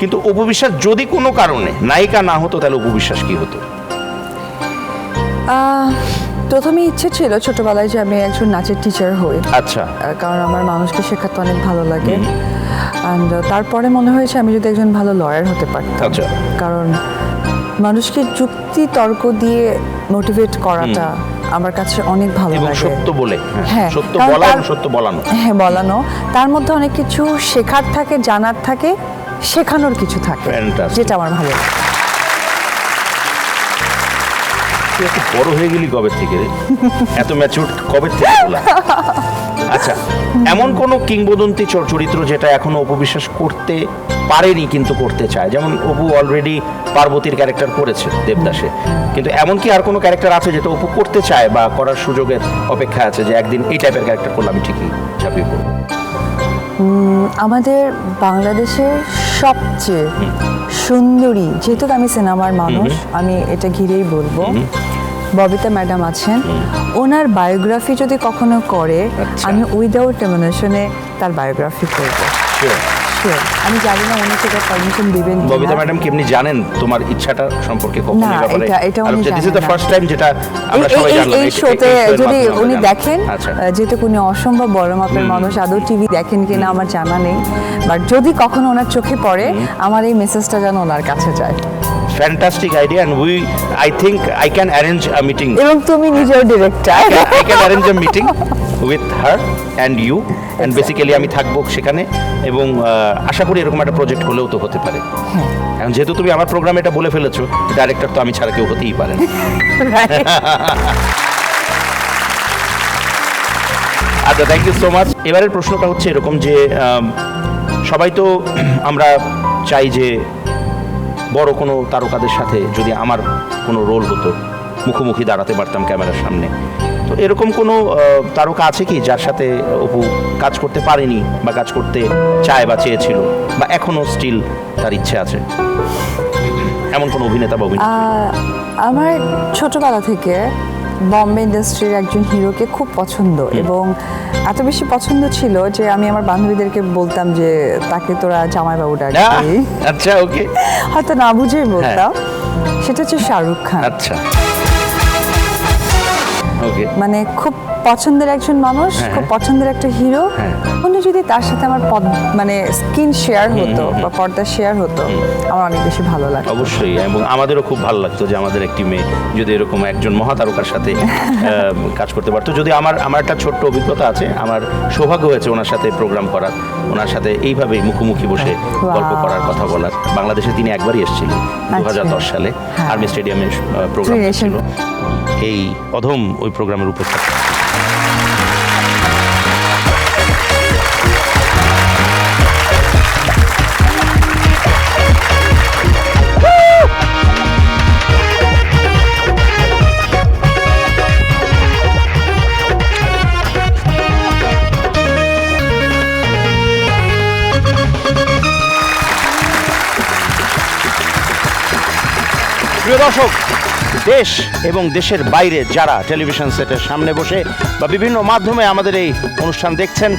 কিন্তু অপু বিশ্বাস যদি কোনো কারণে নায়িকা না হতো তাহলে অপু বিশ্বাস কি হতো? প্রথমে ইচ্ছে ছিল ছোটবেলায় যে আমি একজন নাচের টিচার হই। আচ্ছা। কারণ আমার মানুষকে শেখাতে অনেক ভালো লাগে। অ্যান্ড তারপরে মনে হয়েছে আমি যদি একজন ভালো লয়ার হতে পারতাম। আচ্ছা। কারণ মানুষকে যুক্তি তর্ক দিয়ে মোটিভেট করাটা আমার কাছে অনেক ভালো লাগে। সত্য বলে, হ্যাঁ, সত্য বলা এবং সত্য বলানো। হ্যাঁ, বলানো। তার মধ্যে অনেক কিছু শেখার থাকে, জানার থাকে, শেখানোর কিছু থাকে, যেটা আমার ভালো লাগে। তুই এত বড় হয়ে গেলি কবে থেকে রে? এত ম্যাচিউর কবে থেকে হলো? আচ্ছা, এমন কোন কিংবদন্তি চরিত্র যেটা এখনো অপু বিশ্বাস করতে পারেনি কিন্তু করতে চায়? যেমন অপু অলরেডি পার্বতীর ক্যারেক্টার করেছে দেবদাসে, কিন্তু এমন কি আর কোনো ক্যারেক্টার আছে যেটা অপু করতে চায় বা করার সুযোগের অপেক্ষা আছে যে একদিন এই টাইপের ক্যারেক্টার করলে আমি ঠিকই ঝাঁপিয়ে পড়ব? আমাদের বাংলাদেশের সবচেয়ে সুন্দরী, যেহেতু আমি সিনেমার মানুষ, আমি এটা ঘিরেই বলবো, ববিতা ম্যাডাম আছেন। ওনার বায়োগ্রাফি যদি কখনো করে, আমি উইদাউট এমোশনে তার বায়োগ্রাফি করব। আমি জানি না উনি সেটা পারমিশন দিবেন কিনা। ববিতা ম্যাডাম কি এমনি জানেন তোমার ইচ্ছাটা সম্পর্কে? না, এটা উনি জানেন না। This is the first time যেটা আমরা সবাই জানলাম এই শোতে যদি উনি দেখেন, যেহেতু উনি অসম্ভব বড় মাপের মানুষ, আদৌ টিভি দেখেন কিনা আমার জানা নেই, বাট যদি কখনো ওনার চোখে পড়ে, আমার এই মেসেজটা যেন ওনার কাছে যায়। Fantastic idea, and I think I can arrange a meeting. এবং তুমি নিজের director. I can arrange a meeting with her and you, and basically আমি থাকবো সেখানে, এবং আশা করি এরকম একটা প্রজেক্ট হলেও তো হতে পারে। এখন যেহেতু তুমি আমার প্রোগ্রামে এটা বলে ফেলেছো, ডাইরেক্টর তো আমি ছাড়া কেউ হতেই পারে না। আচ্ছা, থ্যাংক ইউ সো মাচ। এবারের প্রশ্নটা হচ্ছে এরকম যে সবাই তো আমরা চাই যে বড় কোনো তারকাদের সাথে যদি আমার কোনো রোল হতো, মুখোমুখি দাঁড়াতে পারতাম ক্যামেরার সামনে। তো এরকম কোনো তারকা আছে কি যার সাথে অপু কাজ করতে পারেনি বা কাজ করতে চায় বা চেয়েছিল, বা এখনো স্টিল তার ইচ্ছে আছে? এমন কোনো অভিনেতা বা অভিনেত্রী? আমার ছোটবেলা থেকে বম্বে ইন্ডাস্ট্রির একজন হিরোকে খুব পছন্দ, এবং এত বেশি পছন্দ ছিল যে আমি আমার বান্ধবীদেরকে বলতাম যে তাকে তোরা জামাইবাবু ডাকবি। আচ্ছা, ওকে। হয়তো না বুঝেই বলতাম। সেটা হচ্ছে শাহরুখ খান। আচ্ছা, ওকে। মানে খুব পছন্দের একজন মানুষ, খুব পছন্দের একটা হিরো। উনি যদি তার সাথে আমার মানে স্ক্রিন শেয়ার হতো বা পর্দা শেয়ার হতো, আমার অনেক বেশি ভালো লাগতো। অবশ্যই, এবং আমাদেরও খুব ভালো লাগতো যে আমাদের একটি মেয়ে যদি এরকম একজন মহাতারকার সাথে কাজ করতে পারতো। যদি আমার একটা ছোট্ট অভিজ্ঞতা আছে, আমার সৌভাগ্য হয়েছে ওনার সাথে প্রোগ্রাম করার, ওনার সাথে এইভাবেই মুখোমুখি বসে গল্প করার, কথা বলার। বাংলাদেশে তিনি একবারই এসেছিলেন 2010 সালে, আর্মি স্টেডিয়ামে প্রোগ্রাম ছিল। এই অধম ওই প্রোগ্রামের উপস্থিত। প্রিয় দর্শক, দেশ এবং দেশের বাইরে যারা টেলিভিশন সেটের সামনে বসে বা বিভিন্ন মাধ্যমে আমাদের এই অনুষ্ঠান দেখছেন,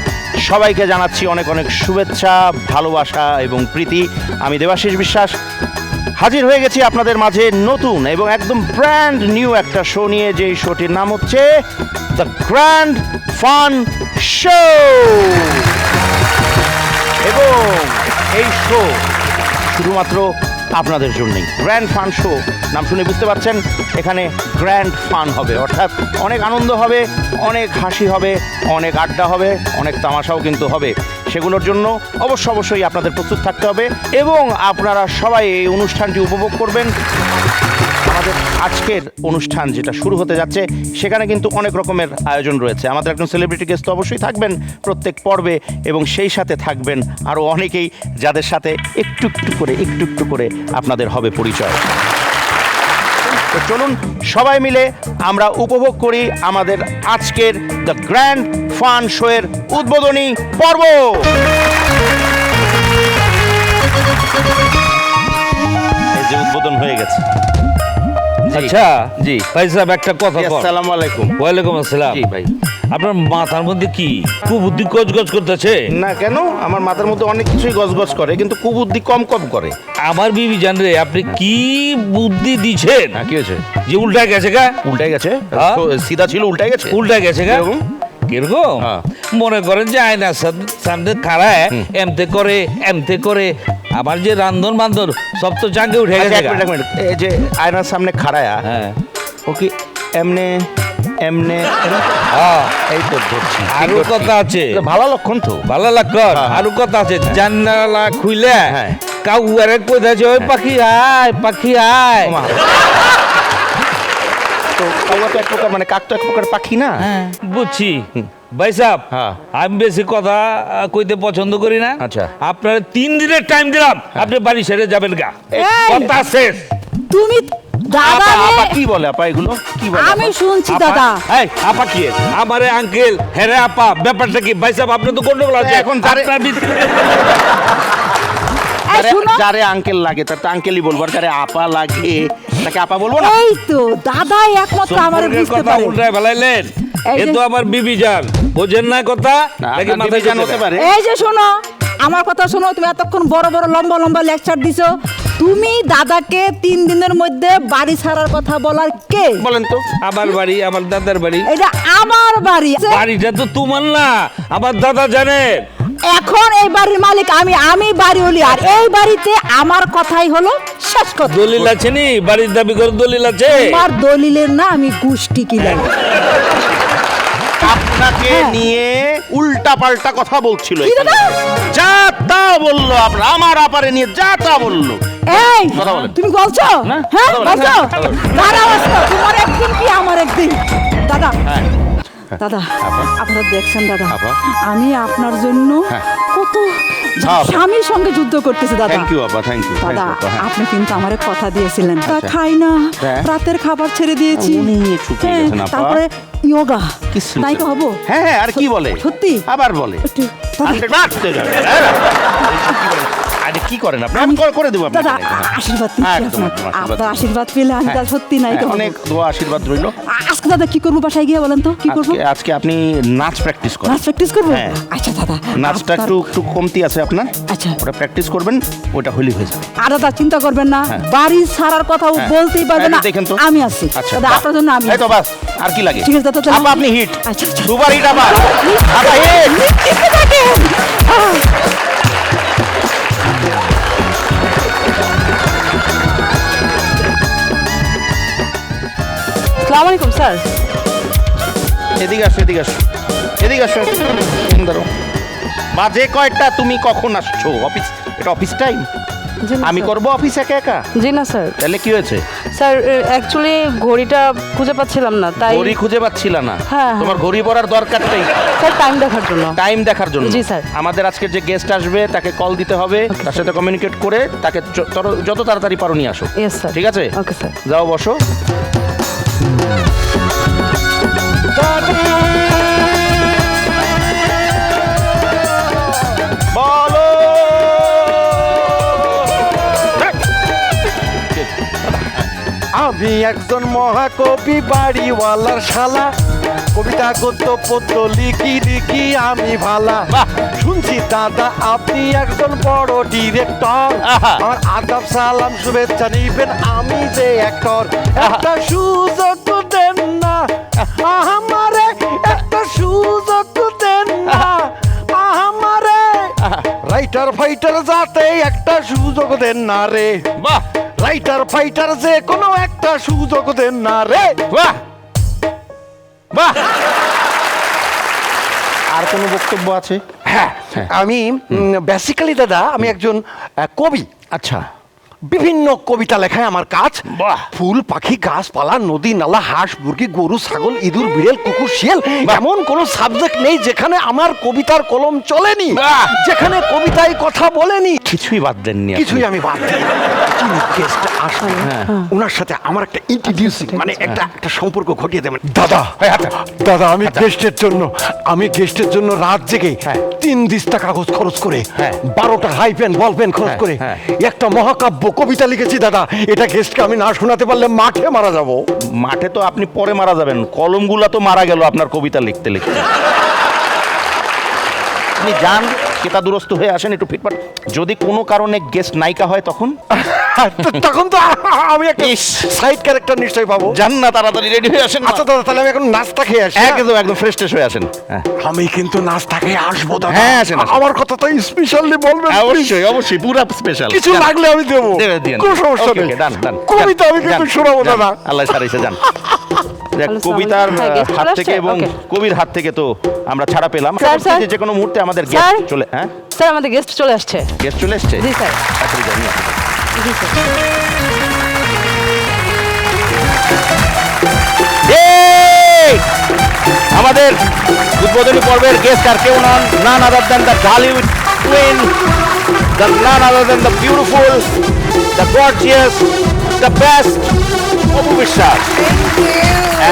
সবাইকে জানাচ্ছি অনেক অনেক শুভেচ্ছা, ভালোবাসা এবং প্রীতি। আমি দেবাশিস বিশ্বাস হাজির হয়ে গেছি আপনাদের মাঝে নতুন এবং একদম ব্র্যান্ড নিউ একটা শো নিয়ে, যেই শোটির নাম হচ্ছে দ্য গ্র্যান্ড ফান শো। এবং এই শো শুধুমাত্র আপনাদের জন্যই। গ্র্যান্ড ফান শো নাম শুনে বুঝতে পারছেন, এখানে গ্র্যান্ড ফান হবে, অর্থাৎ অনেক আনন্দ হবে, অনেক হাসি হবে, অনেক আড্ডা হবে, অনেক তামাশাও কিন্তু হবে। সেগুলোর জন্য অবশ্যই আপনাদের প্রস্তুত থাকতে হবে, এবং আপনারা সবাই এই অনুষ্ঠানটি উপভোগ করবেন। আমাদের আজকের অনুষ্ঠান যেটা শুরু হতে যাচ্ছে, সেখানে কিন্তু অনেক রকমের আয়োজন রয়েছে। আমাদের একজন সেলিব্রিটি গেস্ট তো অবশ্যই থাকবেন প্রত্যেক পর্বে, এবং সেই সাথে থাকবেন আরও অনেকেই, যাদের সাথে একটু একটু করে আপনাদের হবে পরিচয়। তো চলুন সবাই মিলে আমরা উপভোগ করি আমাদের আজকের দ্য গ্র্যান্ড ফান শো এর উদ্বোধনী পর্ব। এই যে উদ্বোধন হয়ে গেছে, আচ্ছা জি। ভাই সাহেব একটা কথা কর। আসসালামু আলাইকুম। ওয়ালাইকুম আসসালাম। জি ভাই। আপনার মাথার মধ্যে কি কুবুদ্ধি গজ করতেছে? না কেন, আমার মাথার মধ্যে অনেক কিছুই গজগজ করে, কিন্তু কুবুদ্ধি কম কম করে। আমার বিবি জান রে, আপনি কি বুদ্ধি দিছেন হ্যাঁ, কি হয়েছে? যে উল্টা গেছে গা? উল্টে গেছে? হ্যাঁ। তো সিধা ছিল, উল্টে গেছে। উল্টা গেছে গা? কিরকম? কিরকম? হ্যাঁ। মনে করেন যে আয়নার সামনে খাড়ায় এমতে করে আমার যে রান্ধন বান্ধন সব তো জাগে উঠে আচ্ছা, গেছে এক গা। মিনিট, এক মিনিট। এই যে আয়নার সামনে খাড়ায়া, হ্যাঁ ও কি এমনে এমনে এরকম? হ্যাঁ। এই তো ধরছি। আরো কথা আছে, এটা ভালো লক্ষণ তো। ভালো লাগকর। হ্যাঁ। আরো কথা আছে, জানালা খুইলে হ্যাঁ। কাউ আরে কইতাছে ওই পাখি আয়। ওমা। তো কাউয়া তো এক প্রকার, মানে কাক তো এক প্রকার পাখি না? বুঝছি ভাই সাহেব, হ্যাঁ। আমি বেশি কথা কইতে পছন্দ করি না। আচ্ছা। আপনার 3 দিনের টাইম দিলাম, আপনি বাড়ি ছেড়ে যাবেন গা। এই! কথা শেষ। তুমি দাদা আপা, আপা রে, কি বলে আপা এগুলো? কি বলে আমি আপা? শুনছি আপা, দাদা। এই আপা কি আমারে আঙ্কেল হেরে আপা, ব্যাপারটা কি ভাই সাহেব? আপনি তো গন্ডগোল আছে এখন যারে- আপনার এই যারে- শুনো, যারে আঙ্কেল লাগে তার তো আঙ্কেলই বলবো, আর যারে আপা লাগে তাকে আপা বলবো না? এই তো দাদা একমাত্র আমারে সম্পর্কের বুঝতে কথা পারে। উল্টায় ফেলাইলেন। এই এ যে- তো আমার বিবি জান, বোঝেন না কথা? না, নাকি আপনার মাথায় বিবি জান ঢুকে হতে না? পারে। এই যে শোনো, আমার কথা শোনো। তুমি এতক্ষণ বড় বড় লম্বা লম্বা লেকচার দিছো। তুমি দাদাকে 3 দিনের মধ্যে বাড়ি ছাড়ার কথা বলার কে? বলেন তো। আমার বাড়ি, আমার দাদার বাড়ি। এটা আমার বাড়ি। বাড়িটা তো তোমার না, আমার দাদা জানেন। এখন এই বাড়ির মালিক আমি বাড়ি হলি, আর এই বাড়িতে আমার কথাই হলো শেষ কথা। দলিল আছে নি? বাড়ির দাবি করে দলিল আছে? আমার দলিলের না, আমি গুষ্টি কিলাই। আপনাকে হ্যাঁ। নিয়ে উল্টা পাল্টা কথা বলছিল কি এখানে। দাদা? যা তা বললো আপনার, আমার আপারে নিয়ে যা তা বললো। এই কথা বলেন। তুমি বলছো? না, হ্যাঁ কথা বলেন, বলছো? কথা বলেন। দাঁড়াও আজকে, তোমার একদিন কি আমার একদিন। দাদা হ্যাঁ। দাদা আপা? আপনারা দেখছেন দাদা, আপা? আমি আপনার জন্য হ্যাঁ। কত হ্যাঁ, আপা। স্বামীর সঙ্গে যুদ্ধ করতেছি দাদা। থ্যাংক ইউ আপা, থ্যাংক ইউ। দাদা আপনি কিন্তু আমারে কথা দিয়েছিলেন, তা আচ্ছা। খাই না, হ্যাঁ। রাতের খাবার ছেড়ে দিয়েছি। উনি শুকিয়ে হ্যাঁ, গেছেন আপা। তারপরে ইয়োগা কি শুনছেন? তাই তো হবো। হ্যাঁ হ্যাঁ, আর কি বলে? সত্যি? আবার বলে। একটু দাদা, 100 বাড়তে যাবে। আরে কি করেন আপনি? আমি করে দেবো আপনাকে। দাদা আশীর্বাদ নিচ্ছি হ্যাঁ, একদম, আপনার। একদম, আশীর্বাদ। আপনার আশীর্বাদ পেলে আমি হ্যাঁ। তার সত্যি নাই তো হ্যাঁ, হবো। অনেক দোয়া আশীর্বাদ রইল। আজকে দাদা কি করবো বাসায় গিয়ে বলেন তো কি করবো? আজকে আপনি নাচ প্র্যাকটিস করেন। নাচ প্র্যাকটিস করবো? হ্যাঁ। আচ্ছা দাদা নাচটা আপনার- একটু কমতি আছে আপনার। আচ্ছা। ওটা প্র্যাকটিস করবেন, ওটা হলি হয়ে যাবে। আর দাদা চিন্তা করবেন না, হ্যাঁ। বাড়ি ছাড়ার কথা হ্যাঁ। বলতেই পারবে না। এই দেখেন তো। আমি আছি আচ্ছা, দাদা, বাহ। আপনার জন্য আমি এই তো বাস, আর কি লাগে? ঠিক আছে দাদা, তাহলে আপা আপনি হিট। আচ্ছা, আচ্ছা। সুপার হিট আপা। আপা হিট। নিশ্চিত থাকেন। আসসালামু আলাইকুম স্যার। এদিকে আসো, এদিকে আসো, এদিকে আসো। ধরো বাজে কয়টা? তুমি কখন আসছো? অফিস, এটা অফিস টাইম। আমি করব অফিস একা একা? জি না স্যার। তাহলে কি হয়েছে? স্যার অ্যাকচুয়ালি ঘড়িটা খুঁজে পাচ্ছিলাম না, তাই ঘড়ি খুঁজে পাচ্ছিলা না? হ্যাঁ। তোমার ঘড়ি পড়ার দরকারটাই স্যার টাইম দেখার জন্য। টাইম দেখার জন্য। জি, স্যার। আমাদের আজকের যে গেস্ট আসবে তাকে কল দিতে হবে, তার সাথে কমিউনিকেট করে তাকে যত তাড়াতাড়ি পারো নিয়ে আসো। Yes sir. ঠিক আছে? Okay sir. যাও বসো। বলো। আমি একজন মহাকবি বাড়িওয়ালার শালা, কবিতা গদ্য পদ্য লিখি লিখি আমি ভালা। বাহ। শুনছি দাদা আপনি একজন বড় ডিরেক্টর, আহা। আমার আদাব সালাম শুভেচ্ছা নিবেন, আমি যে অ্যাক্টর। একটা সুযোগ দেন না আমারে, একটা সুযোগ দেন না আমারে, রাইটার ফাইটার যাতে একটা সুযোগ দেন না রে, বাহ রাইটার ফাইটার যে কোনো একটা সুযোগ দেন না রে। বাহ বাহ। আর কোনো বক্তব্য আছে? হ্যাঁ, আমি বেসিক্যালি দাদা আমি একজন কবি। আচ্ছা। বিভিন্ন কবিতা লেখায় আমার কাজ। বাহ। ফুল পাখি গাছপালা নদী নালা হাঁস মুরগি গরু ছাগল ইঁদুর বিড়াল কুকুর শিয়াল, এমন কোনো সাবজেক্ট নেই যেখানে আমার কবিতার কলম চলেনি, বাহ। যেখানে কবিতায় কথা বলেনি। কিছুই বাদ দেননি আপনি। কিছুই আমি বাদ দিই। যিনি গেস্ট আসবেন ওনার সাথে আমার একটা ইন্ট্রোডিউসিং মানে একটা সম্পর্ক ঘটিয়ে দেবেন। দাদা দাদা আমি গেস্টের জন্য রাত জেগে 3 দিস্তা কাগজ খরচ করে 12টা হাই পেন বল পেন খরচ করে একটা মহাকাব্য কবিতা লিখেছি দাদা, এটা গেস্টকে আমি না শোনাতে পারলে মাঠে মারা যাব। মাঠে তো আপনি পরে মারা যাবেন, কলমগুলা তো মারা গেল আপনার কবিতা লিখতে লিখতে। আপনি যান, কেতাদুরস্ত হয়ে আসেন একটু ফিটফাট। যদি কোনো কারণে গেস্ট নায়িকা হয় তখন তখন তো আমি একটা সাইড ক্যারেক্টার নিশ্চয়ই পাবো। যান না, তাড়াতাড়ি রেডি হয়ে আসেন। আচ্ছা দাদা, তাহলে আমি এখন নাস্তা খেয়ে আসি। একদম একদম ফ্রেশ ট্রেশ হয়ে আসেন। হ্যাঁ আমি কিন্তু নাস্তা খেয়ে আসবো দাদা। হ্যাঁ, আসেন, আসেন। আমার কথা তো স্পেশালি বলবেন। অবশ্যই অবশ্যই, পুরো স্পেশাল। কিছু লাগলে আমি দেবো, কোনো সমস্যা নেই। কবিতা আমি কিন্তু শোনাবো দাদা। আল্লাহ সারাইছে, যান। দেখ, হ্যালো, কবিতার হ্যাঁ, guest হাত চলে থেকে আসছে? এবং Okay. কবির হাত থেকে তো আমরা ছাড়া পেলাম। Sir, sir. যে কোনো মুহূর্তে আমাদের স্যার। গেস্ট চলে, হ্যাঁ স্যার আমাদের গেস্ট চলে আসছে। গেস্ট চলে এসছে। জি স্যার। তাড়াতাড়ি যান, নিয়ে আসুন। জি স্যার। এই! আমাদের উদ্বোধনী পর্বের গেস্ট আর কেউ নন, none other than the Dhallywood queen, the none other than the beautiful, the gorgeous, the best Apu Biswas.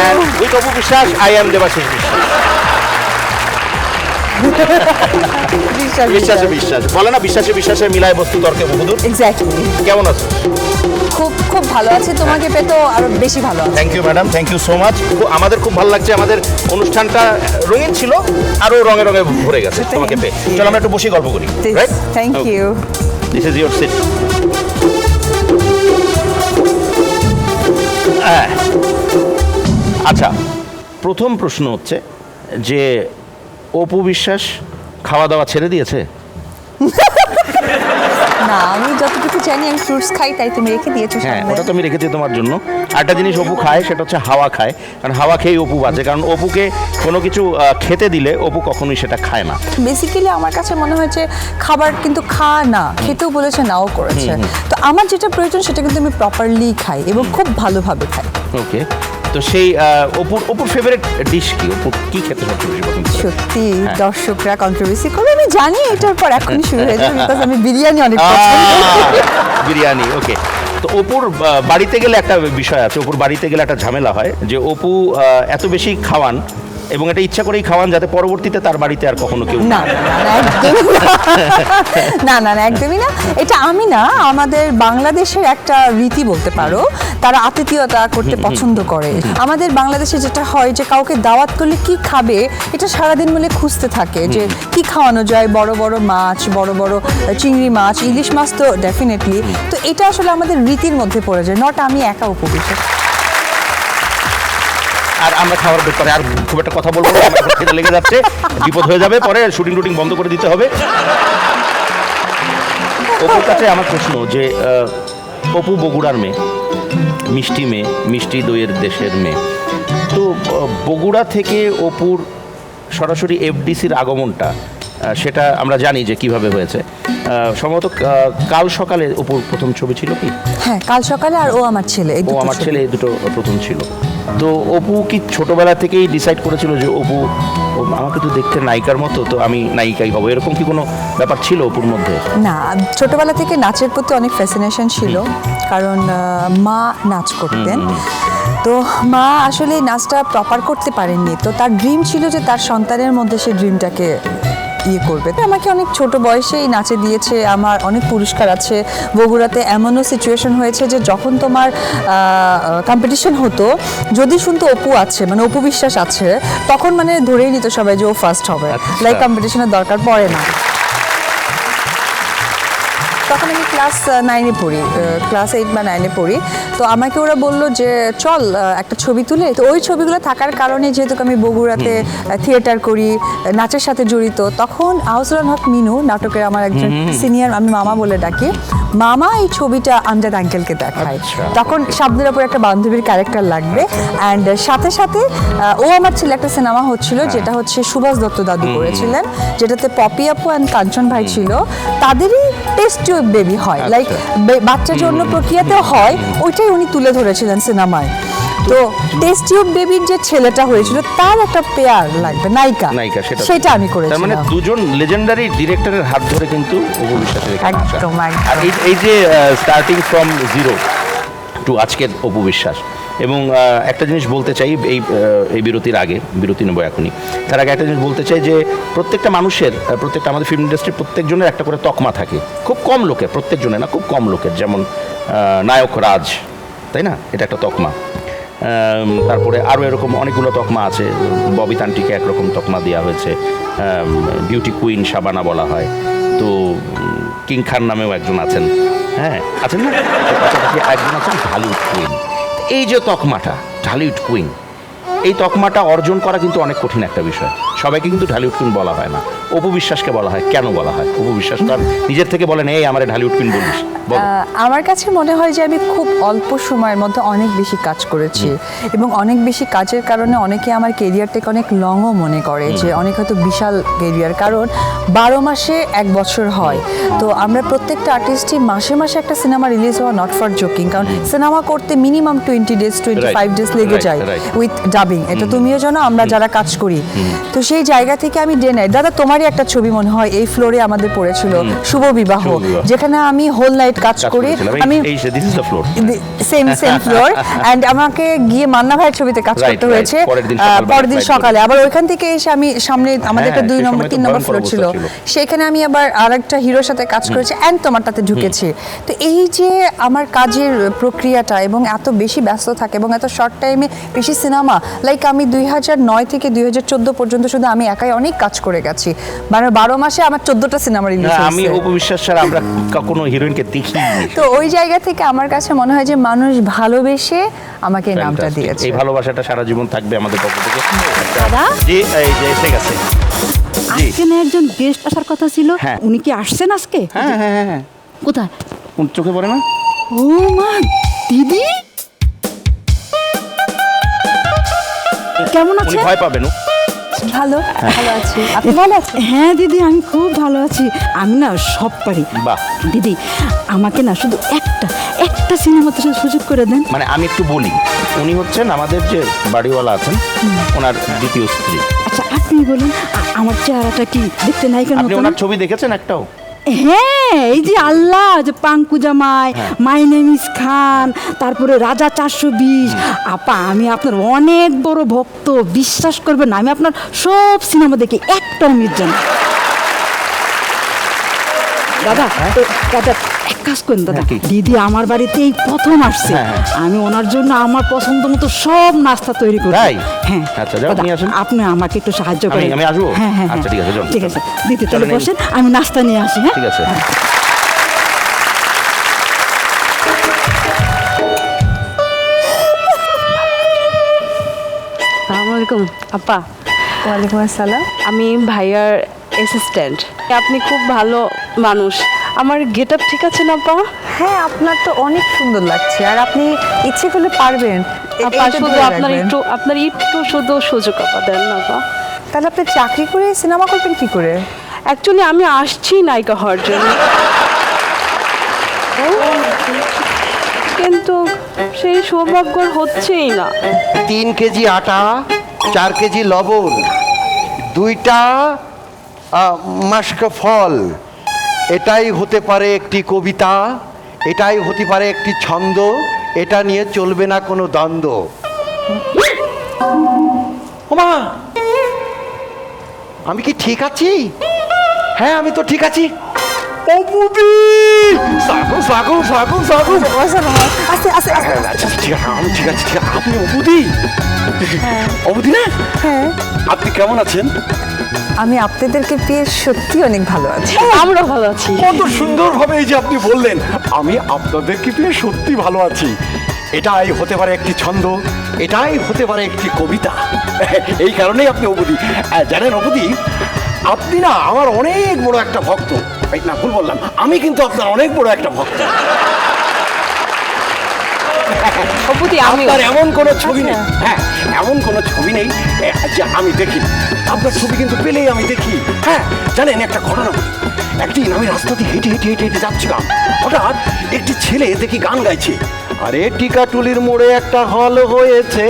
And with Apu Biswas, I am Debashis বিশ্বাস। বিশ্বাসে বিশ্বাস বলে না, বিশ্বাসে বিশ্বাসে মিলায় বস্তু তর্কে বহুদূর। এক্স্যাক্টলি। কেমন আছো? খুব খুব ভালো আছি, তোমাকে পেয়ে তো আরো বেশি ভালো আছে। Thank you madam, thank you so much. আমাদের খুব ভালো লাগছে, আমাদের অনুষ্ঠানটা রঙিন ছিল, আরো রঙে রঙে ভরে গেছে তোমাকে পেয়ে। চলো আমরা একটু বসে গল্প করি, right? Thank you. This is your seat. আচ্ছা, প্রথম প্রশ্ন হচ্ছে যে অপু বিশ্বাস খাওয়া দাওয়া ছেড়ে দিয়েছে? না, আমি যতটুকু জানি আমি ফ্রুটস খাই, তাই তুমি রেখে দিয়েছো হ্যাঁ, সামনে। ওটা তো আমি রেখেছি তোমার জন্য। একটা জিনিস অপু খায়, সেটা হচ্ছে হাওয়া খায়। কারণ হাওয়া খেয়েই অপু বাঁচে, কারণ অপুকে কোনো কিছু খেতে দিলে অপু কখনোই সেটা খায় না। বেসিক্যালি আমার কাছে মনে হয় যে খাবার কিন্তু না, খেতেও বলেছে, নাও করেছে। তো আমার যেটা প্রয়োজন সেটা কিন্তু আমি প্রপারলি খাই এবং খুব ভালোভাবে খাই। ওকে, তো সেই অপুর ফেভারিট ডিশ কি? অপু কি খেতে সবচেয়ে বেশি পছন্দ করে? সত্যি হ্যাঁ। দর্শকরা কন্ট্রোভার্সি করবে, আমি জানি এটার পর এখনই শুরু হয়ে যাবে, বিকজ আমি বিরিয়ানি অনেক পছন্দ করি। বিরিয়ানি, ওকে। তো অপুর বাড়িতে গেলে একটা বিষয় আছে, অপুর বাড়িতে গেলে একটা ঝামেলা হয় যে অপু এত বেশি খাওয়ান এবং এটা ইচ্ছা করেই খাওয়ান যাতে পরবর্তীতে তার বাড়িতে আর কখনো কেউ না না একদমই না। এটা আমি না, আমাদের বাংলাদেশের একটা রীতি বলতে পারো, তারা আতিথেয়তা করতে পছন্দ করে। আমাদের বাংলাদেশে যেটা হয় যে কাউকে দাওয়াত করলে কি খাবে এটা সারাদিন মিলে খুঁজতে থাকে, যে কি খাওয়ানো যায়। বড় বড় মাছ, বড় বড় চিংড়ি মাছ, ইলিশ মাছ তো ডেফিনেটলি। তো এটা আসলে আমাদের রীতির মধ্যে পড়ে যায়, নট আমি একা উপবিষ্ট। আর আমরা খাওয়ার ব্যাপারে আর খুব একটা কথা বলবো না, আমার এখন খিদে লেগে যাচ্ছে, বিপদ হয়ে যাবে, পরে শুটিং টুটিং বন্ধ করে দিতে হবে। অপুর কাছে আমার প্রশ্ন যে অপু বগুড়ার মেয়ে, মিষ্টি মেয়ে, মিষ্টি দইয়ের দেশের মেয়ে। তো বগুড়া থেকে অপুর সরাসরি এফডিসির আগমনটা সেটা আমরা জানি যে কিভাবে হয়েছে। সম্ভবত কাল সকালে অপুর প্রথম ছবি ছিল কি? হ্যাঁ, কাল সকালে আর ও আমার ছেলে, এই ও দুটো আমার ছবি। ছেলে, এই দুটো প্রথম ছিল। তো অপু কি ছোটবেলা থেকেই ডিসাইড করেছিল যে অপু আমাকে তো দেখতে নায়িকার মতো, তো আমি নায়িকাই হব, এরকম কি কোনো ব্যাপার ছিল অপুর মধ্যে? না, ছোটবেলা থেকে নাচের প্রতি অনেক ফ্যাসিনেশন ছিল, কারণ মা নাচ করতেন। তো মা আসলে নাচটা প্রপার করতে পারেননি, তো তার ড্রিম ছিল যে তার সন্তানের মধ্যে সেই ড্রিমটাকে করবে। তো আমাকে অনেক ছোট বয়সেই নাচে দিয়েছে, আমার অনেক পুরস্কার আছে। বগুড়াতে এমনও সিচুয়েশন হয়েছে যে যখন তোমার কম্পিটিশন হতো, যদি শুনতো অপু আছে, মানে অপু বিশ্বাস আছে, তখন মানে ধরেই নিত সবাই যে ও ফার্স্ট হবে, লাইক কম্পিটিশনের দরকার পড়ে না। তখন আমি ক্লাস 9-এ পড়ি, ক্লাস 8 বা 9-এ পড়ি। তো আমাকে ওরা বললো যে চল একটা ছবি তুলে। তো ওই ছবিগুলো থাকার কারণে, যেহেতু আমি বগুড়াতে থিয়েটার করি, নাচের সাথে জড়িত, তখন আহসানুল হক মিনু নাটকের আমার একজন সিনিয়র, আমি মামা বলে ডাকি, মামা এই ছবিটা আমজাদ আঙ্কেলকে দেখায়। তখন শাবনুর আপুর একটা বান্ধবীর ক্যারেক্টার লাগবে, অ্যান্ড সাথে সাথে ও আমার ছেলে একটা সিনেমা হচ্ছিল, যেটা হচ্ছে সুভাষ দত্ত দাদু করেছিলেন, যেটাতে পপি আপু অ্যান্ড কাঞ্চন ভাই ছিল। তাদেরই টেস্ট টিউব বেবি হয়, লাইক বাচ্চার জন্য প্রক্রিয়াতেও হয়, ওইটাই উনি তুলে ধরেছিলেন সিনেমায়। তো টেস্ট টিউব বেবির যে ছেলেটা হয়েছিল, তার একটা পেয়ার লাগবে, নায়িকা, সেটা আমি করেছি। তার মানে দুজন লেজেন্ডারি ডিরেক্টরের হাত ধরে কিন্তু অপু বিশ্বাসের এখানে আসা। একদম। আর এই যে স্টার্টিং ফ্রম জিরো টু আজকের অপু বিশ্বাস, এবং একটা জিনিস বলতে চাই, এই বিরতির আগে, বিরতি নেবো এখনই, তার আগে একটা জিনিস বলতে চাই যে প্রত্যেকটা মানুষের, প্রত্যেকটা আমাদের ফিল্ম ইন্ডাস্ট্রির প্রত্যেকজনের একটা করে তকমা থাকে, খুব কম লোকের, প্রত্যেকজনের না, খুব কম লোকের। যেমন নায়ক রাজ, তাই না? এটা একটা তকমা। তারপরে আরও এরকম অনেকগুলো তকমা আছে। ববি তান্টিকে একরকম তকমা দেওয়া হয়েছে, বিউটি কুইন শাবানা বলা হয়। তো কিং খান নামেও একজন আছেন, হ্যাঁ আছেন না, পাশাপাশি একজন আছেন ঢালিউড কুইন। এই যে তকমাটা ঢালিউড কুইন, এই তকমাটা অর্জন করা কিন্তু অনেক কঠিন একটা বিষয়। সবাইকে কিন্তু ঢালিউড কুইন বলা হয় না, অপু বিশ্বাসকে বলা হয়। কেন বলা হয়? অপু বিশ্বাস তার নিজের থেকে বলেন, এই আমার ঢালিউড কুইন বলিস, বল। আমার কাছে মনে হয় যে আমি খুব অল্প সময়ের মধ্যে অনেক বেশি কাজ করেছি, এবং অনেক বেশি কাজের কারণে অনেকে আমার কেরিয়ারটাকে অনেক লংও মনে করে, যে অনেক হয়তো বিশাল কেরিয়ার, কারণ 12 মাসে 1 বছর হয়। তো আমরা প্রত্যেকটা আর্টিস্টই মাসে মাসে একটা সিনেমা রিলিজ হওয়া নট ফর জোকিং, কারণ সিনেমা করতে মিনিমাম 20 ডেজ 25 ডেজ লেগে যায় উইথ ডাবিং। এটা তুমিও জানো, আমরা যারা কাজ করি। তো সেই জায়গা থেকে আমি ডে নাইট, দাদা তোমারই একটা ছবি মনে হয় এই ফ্লোরে আমাদের পড়েছিল, শুভ বিবাহ, যেখানে আমি হোল নাইট কাজ করি। আমি সেম ফ্লোর, অ্যান্ড আমাকে গিয়ে মান্না ভাইয়ের ছবিতে কাজ করতে হয়েছে পরের দিন সকালে। আবার ওইখান থেকে এসে আমি সামনে আমাদের একটা 2 নম্বর 3 নম্বর ফ্লোর ছিল, সেখানে আমি আবার আরেকটা হিরোর সাথে কাজ করেছি, অ্যান্ড তোমারটাতে ঢুকেছি। তো এই যে আমার কাজের প্রক্রিয়াটা এবং এত বেশি ব্যস্ত থাকে এবং এত শর্ট টাইমে বেশি সিনেমা, লাইক আমি 2009 থেকে 2014 পর্যন্ত শুধু আমি একাই অনেক কাজ করে গেছি। মানে 12 মাসে আমার 14টা সিনেমা রিলিজ হয়েছে। আমি অপু বিশ্বাস ছাড়া আমরা কোনো হিরোইনকে দেখি। তো ওই জায়গা থেকে আমার কাছে মনে হয় যে মানুষ ভালোবেসে আমাকে এই নামটা দিয়েছে। এই ভালোবাসাটা সারা জীবন থাকবে আমাদের পক্ষ থেকে। দাদা, জি, এই যে এসে গেছে। জি, আজকে না একজন গেস্ট আসার কথা ছিল, হ্যাঁ। উনি কি আসছেন আজকে? হ্যাঁ হ্যাঁ হ্যাঁ। কোথায়? কোন চোখে পড়ে না? ও মা, দিদি কেমন উনি আছেন? ভয় পাবেন। ভালো ভালো আছি, আপনি ভালো আছেন? হ্যাঁ দিদি, আমি খুব ভালো আছি। আমি না সব পারি। বাহ। দিদি, আমাকে না শুধু একটা সিনেমাতে সুযোগ করে দেন। মানে আমি একটু বলি, উনি হচ্ছেন আমাদের যে বাড়িওয়ালা আছেন, ওনার দ্বিতীয় স্ত্রী। আচ্ছা আপনি বলুন, আমার চেহারাটা কি দেখতে নায়িকার আপনি মতো না? ওনার ছবি দেখেছেন একটাও? হ্যাঁ, এই যে আল্লাহ, যে পাঙ্কু জামাই, মাই নেম ইজ খান, তারপরে রাজা 420। আপা, আমি আপনার অনেক বড় ভক্ত, বিশ্বাস করবেন না, আমি আপনার সব সিনেমা দেখি, একটাও মিস জানি। দাদা, দাদা এক কাজ করেন দাদা, হ্যাঁ, কি? দিদি আমার বাড়িতে এই প্রথম আসছে, আমি ওনার জন্য আমার পছন্দ মতো সব নাস্তা তৈরি করি। তাই? হ্যাঁ। আচ্ছা, যাও, দাদা, নিয়ে আসুন। আপনি আমাকে একটু সাহায্য করেন। আমি আসবো? হ্যাঁ হ্যাঁ আচ্ছা, ঠিক আছে, চলুন, ঠিক আছে চলুন। দিদি, তাহলে চলেন, বসেন, আমি নাস্তা নিয়ে আসি। হ্যাঁ, ঠিক আছে। আসসালামু আলাইকুম আপা। ওয়ালাইকুম আসসালাম। আমি ভাইয়ার অ্যাসিস্ট্যান্ট। আপনি খুব ভালো মানুষ। আমার গেট আপ ঠিক আছে না আপা? হ্যাঁ, আপনার তো অনেক সুন্দর লাগছে, আর আপনি ইচ্ছে করলে পারবেন। আপা এইটা শুধু ধরে আপনার রাখবেন। একটু শুধু সুযোগ আপা দেন না আপা। তাহলে আপনি চাকরি করে সিনেমা করবেন কি করে? অ্যাকচুয়ালি আমি আসছি নায়িকা হওয়ার জন্য, কিন্তু সেই সৌভাগ্য আর হচ্ছেই না। 3 কেজি আটা, 4 কেজি লবণ, 2টা মাস্ক ফল, এটাই হতে পারে একটি কবিতা, এটাই হতে পারে একটি ছন্দ, এটা নিয়ে চলবে না কোনো দ্বন্দ্ব। ওমা, আমি কি ঠিক আছি? হ্যাঁ, আমি তো ঠিক আছি। অপুদি, সাগু সাগু সাগু সাগু। আস্তে আস্তে আস্তে। আচ্ছা, ঠিক আছে, আমি ঠিক আছে, ঠিক আছে। আপনি অপুদি? অপুদি না? হ্যাঁ, আপনি কেমন আছেন? আমি আপনাদেরকে পেয়ে সত্যি অনেক ভালো আছি। আমরা ভালো আছি। কত সুন্দরভাবে এই যে আপনি বললেন, আমি আপনাদেরকে পেয়ে সত্যি ভালো আছি। এটাই হতে পারে একটি ছন্দ, এটাই হতে পারে একটি কবিতা। এই কারণেই আপনি অবুদি। জানেন অবুদি, আপনি না আমার অনেক বড় একটা ভক্ত। এই না, ভুল বললাম, আমি কিন্তু আপনার অনেক বড় একটা ভক্ত। অপুদি, আমি আপনার এমন কোনো ছবি নেই, হ্যাঁ এমন কোনো ছবি নেই যে আমি দেখি। আপনার ছবি কিন্তু পেলেই আমি দেখি। হ্যাঁ, জানেন একটা ঘটনা বলি। একদিন আমি রাস্তা দিয়ে হেঁটে হেঁটে হেঁটে হেঁটে যাচ্ছিলাম, হঠাৎ একটি ছেলে দেখি গান গাইছে। আরে টিকাটুলির মোড়ে একটা হল হয়েছে,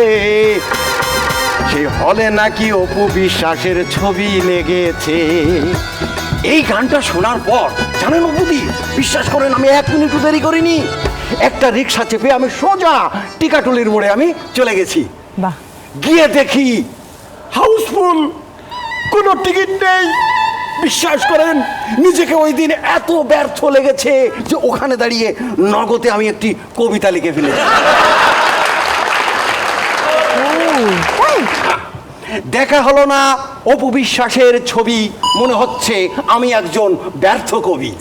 সেই হলে নাকি অপু বিশ্বাসের ছবি লেগেছে। এই গানটা শোনার পর জানেন অপুদি, বিশ্বাস করেন আমি 1 মিনিটও দেরি করিনি, একটা রিক্সা চেপে আমি সোজা টিকাটুলির মোড়ে আমি চলে গেছি। বাহ। গিয়ে দেখি হাউসফুল, কোনো টিকিট নেই, বিশ্বাস করেন নিজেকে ওই দিন এত ব্যর্থ লেগেছে যে ওখানে দাঁড়িয়ে নগদে আমি একটি কবিতা লিখে ফেলেছি। দেখা হলো না অপু বিশ্বাসের ছবি, মনে হচ্ছে আমি একজন ব্যর্থ কবি।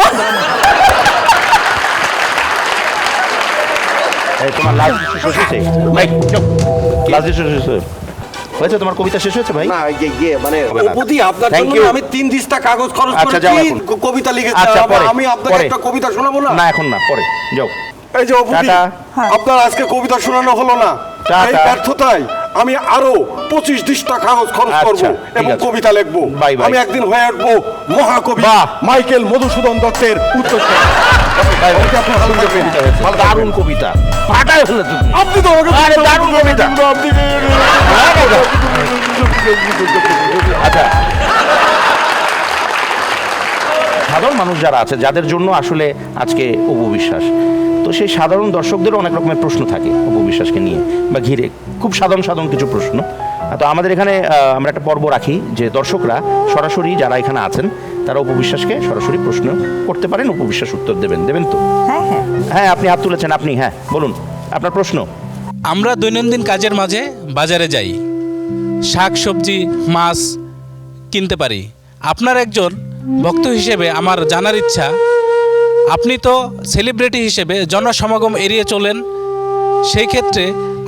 তোমার লাস্ট শেষ হয়েছে ভাই, লাস্ট শেষ হয়েছে তোমার কবিতা শেষ হয়েছে ভাই? না মানে হবে না। অপুদি আপনার Thank জন্য you. আমি 3 দিস্তা কাগজ খরচ আচ্ছা, করে যাও এখন। কবিতা লিখেছি। আচ্ছা, পরে, আমি আপনাকে পরে। একটা কবিতা শোনাবো না? না এখন না, পরে যাও। এই যে অপুদি, টাটা। আপনার আজকে কবিতা শোনানো হলো না, টাটা। এই ব্যর্থতায় আমি আরো 25 দিস্তা কাগজ খরচ আচ্ছা, করব ঠিক এবং আছে। কবিতা লিখবো। Bye bye. আমি একদিন হয়ে উঠবো মহাকবি বাহ। মাইকেল মধুসূদন দত্তের উত্তর। ভাই, ওকে আপনি ভালো থাকবেন। ভালো, দারুণ কবিতা, ফাটায় ফেলে তুমি। আপনি তো আমাকে আরে, দারুণ কবিতা। আচ্ছা, সাধারণ মানুষ যারা আছে, যাদের জন্য আসলে আজকে অপু বিশ্বাস, তো সেই সাধারণ দর্শকদেরও অনেক রকমের প্রশ্ন থাকে অপু বিশ্বাসকে নিয়ে বা ঘিরে, খুব সাধারণ সাধারণ কিছু প্রশ্ন। তো আমাদের এখানে আমরা একটা পর্ব রাখি যে দর্শকরা সরাসরি যারা এখানে আছেন তারা অপু বিশ্বাসকে সরাসরি প্রশ্ন করতে পারেন, অপু বিশ্বাস উত্তর দেবেন তো? হ্যাঁ হ্যাঁ হ্যাঁ, আপনি হাত তুলেছেন, আপনি, হ্যাঁ বলুন আপনার প্রশ্ন। আমরা দৈনন্দিন কাজের মাঝে বাজারে যাই, শাক সবজি মাছ কিনতে পারি। আপনার একজন ভক্ত হিসেবে আমার জানার ইচ্ছা, আপনি তো সেলিব্রিটি হিসেবে জনসমাগম এড়িয়ে চলেন, সেই ক্ষেত্রে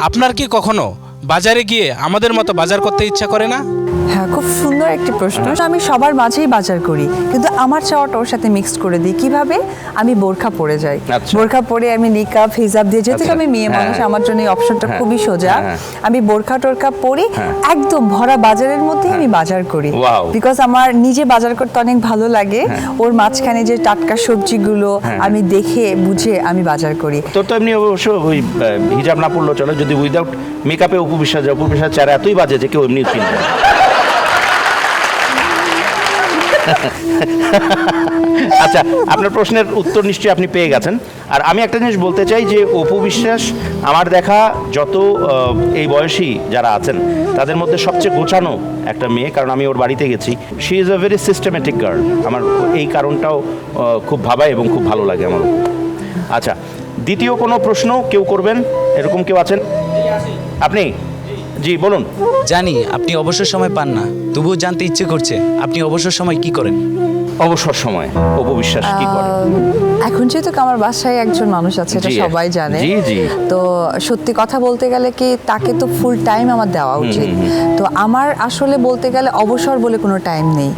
আপনার কি কখনো বাজারে গিয়ে আমাদের মতো বাজার করতে ইচ্ছা করে না? হ্যাঁ, খুব সুন্দর একটি প্রশ্ন। আমি সবার মাঝেই বাজার করি, কিন্তু আমার চাওয়াটা ওর সাথে মিক্সড করে দিই। কিভাবে? আমি বোরখা পরে যাই, আচ্ছা। বোরখা পরে আমি নিকাব হিজাব দিয়ে, যেহেতু আচ্ছা। আমি মেয়ে হ্যাঁ। মানুষ, আমার জন্য এই অপশনটা হ্যাঁ। খুবই সোজা। হ্যাঁ। আমি বোরখা টোরখা পরি, একদম ভরা বাজারের মধ্যে আমি বাজার করি, Wow. বিকজ আমার নিজে বাজার করতে অনেক ভালো লাগে। ওর মাঝখানে যে টাটকা সবজিগুলো আমি দেখে বুঝে আমি বাজার করি। তো এমনি অবশ্য ওই হিজাব না পড়লেও চলে, যদি উইদাউট মেকআপে অপু বিশ্বাস যায়, অপু বিশ্বাস চেহারা এতই বাজে যে কেউ এমনি চিনবে না। আচ্ছা, আপনার প্রশ্নের উত্তর নিশ্চয়ই আপনি পেয়ে গেছেন। আর আমি একটা জিনিস বলতে চাই যে অপু বিশ্বাস আমার দেখা যত এই বয়সী যারা আছেন তাদের মধ্যে সবচেয়ে গোছানো একটা মেয়ে, কারণ আমি ওর বাড়িতে গেছি। She is a very systematic girl. আমার এই কারণটাও খুব ভাবায় এবং খুব ভালো লাগে আমার। আচ্ছা, দ্বিতীয় কোনো প্রশ্ন কেউ করবেন? এরকম কেউ আছেন? আপনি? জি বলুন। জানি আপনি অবসর সময় পান না, তবুও জানতে ইচ্ছে করছে আপনি অবসর সময় কি করেন? অবসর সময় অপু বিশ্বাস কি করে? এখন যেহেতু আমার বাসায় একজন মানুষ আছে, এটা জি, সবাই জানে। জি, জি। তো সত্যি কথা বলতে গেলে কি, তাকে তো ফুল টাইম আমার দেওয়া উচিত। তো আমার আসলে বলতে গেলে অবসর বলে কোনো টাইম নেই,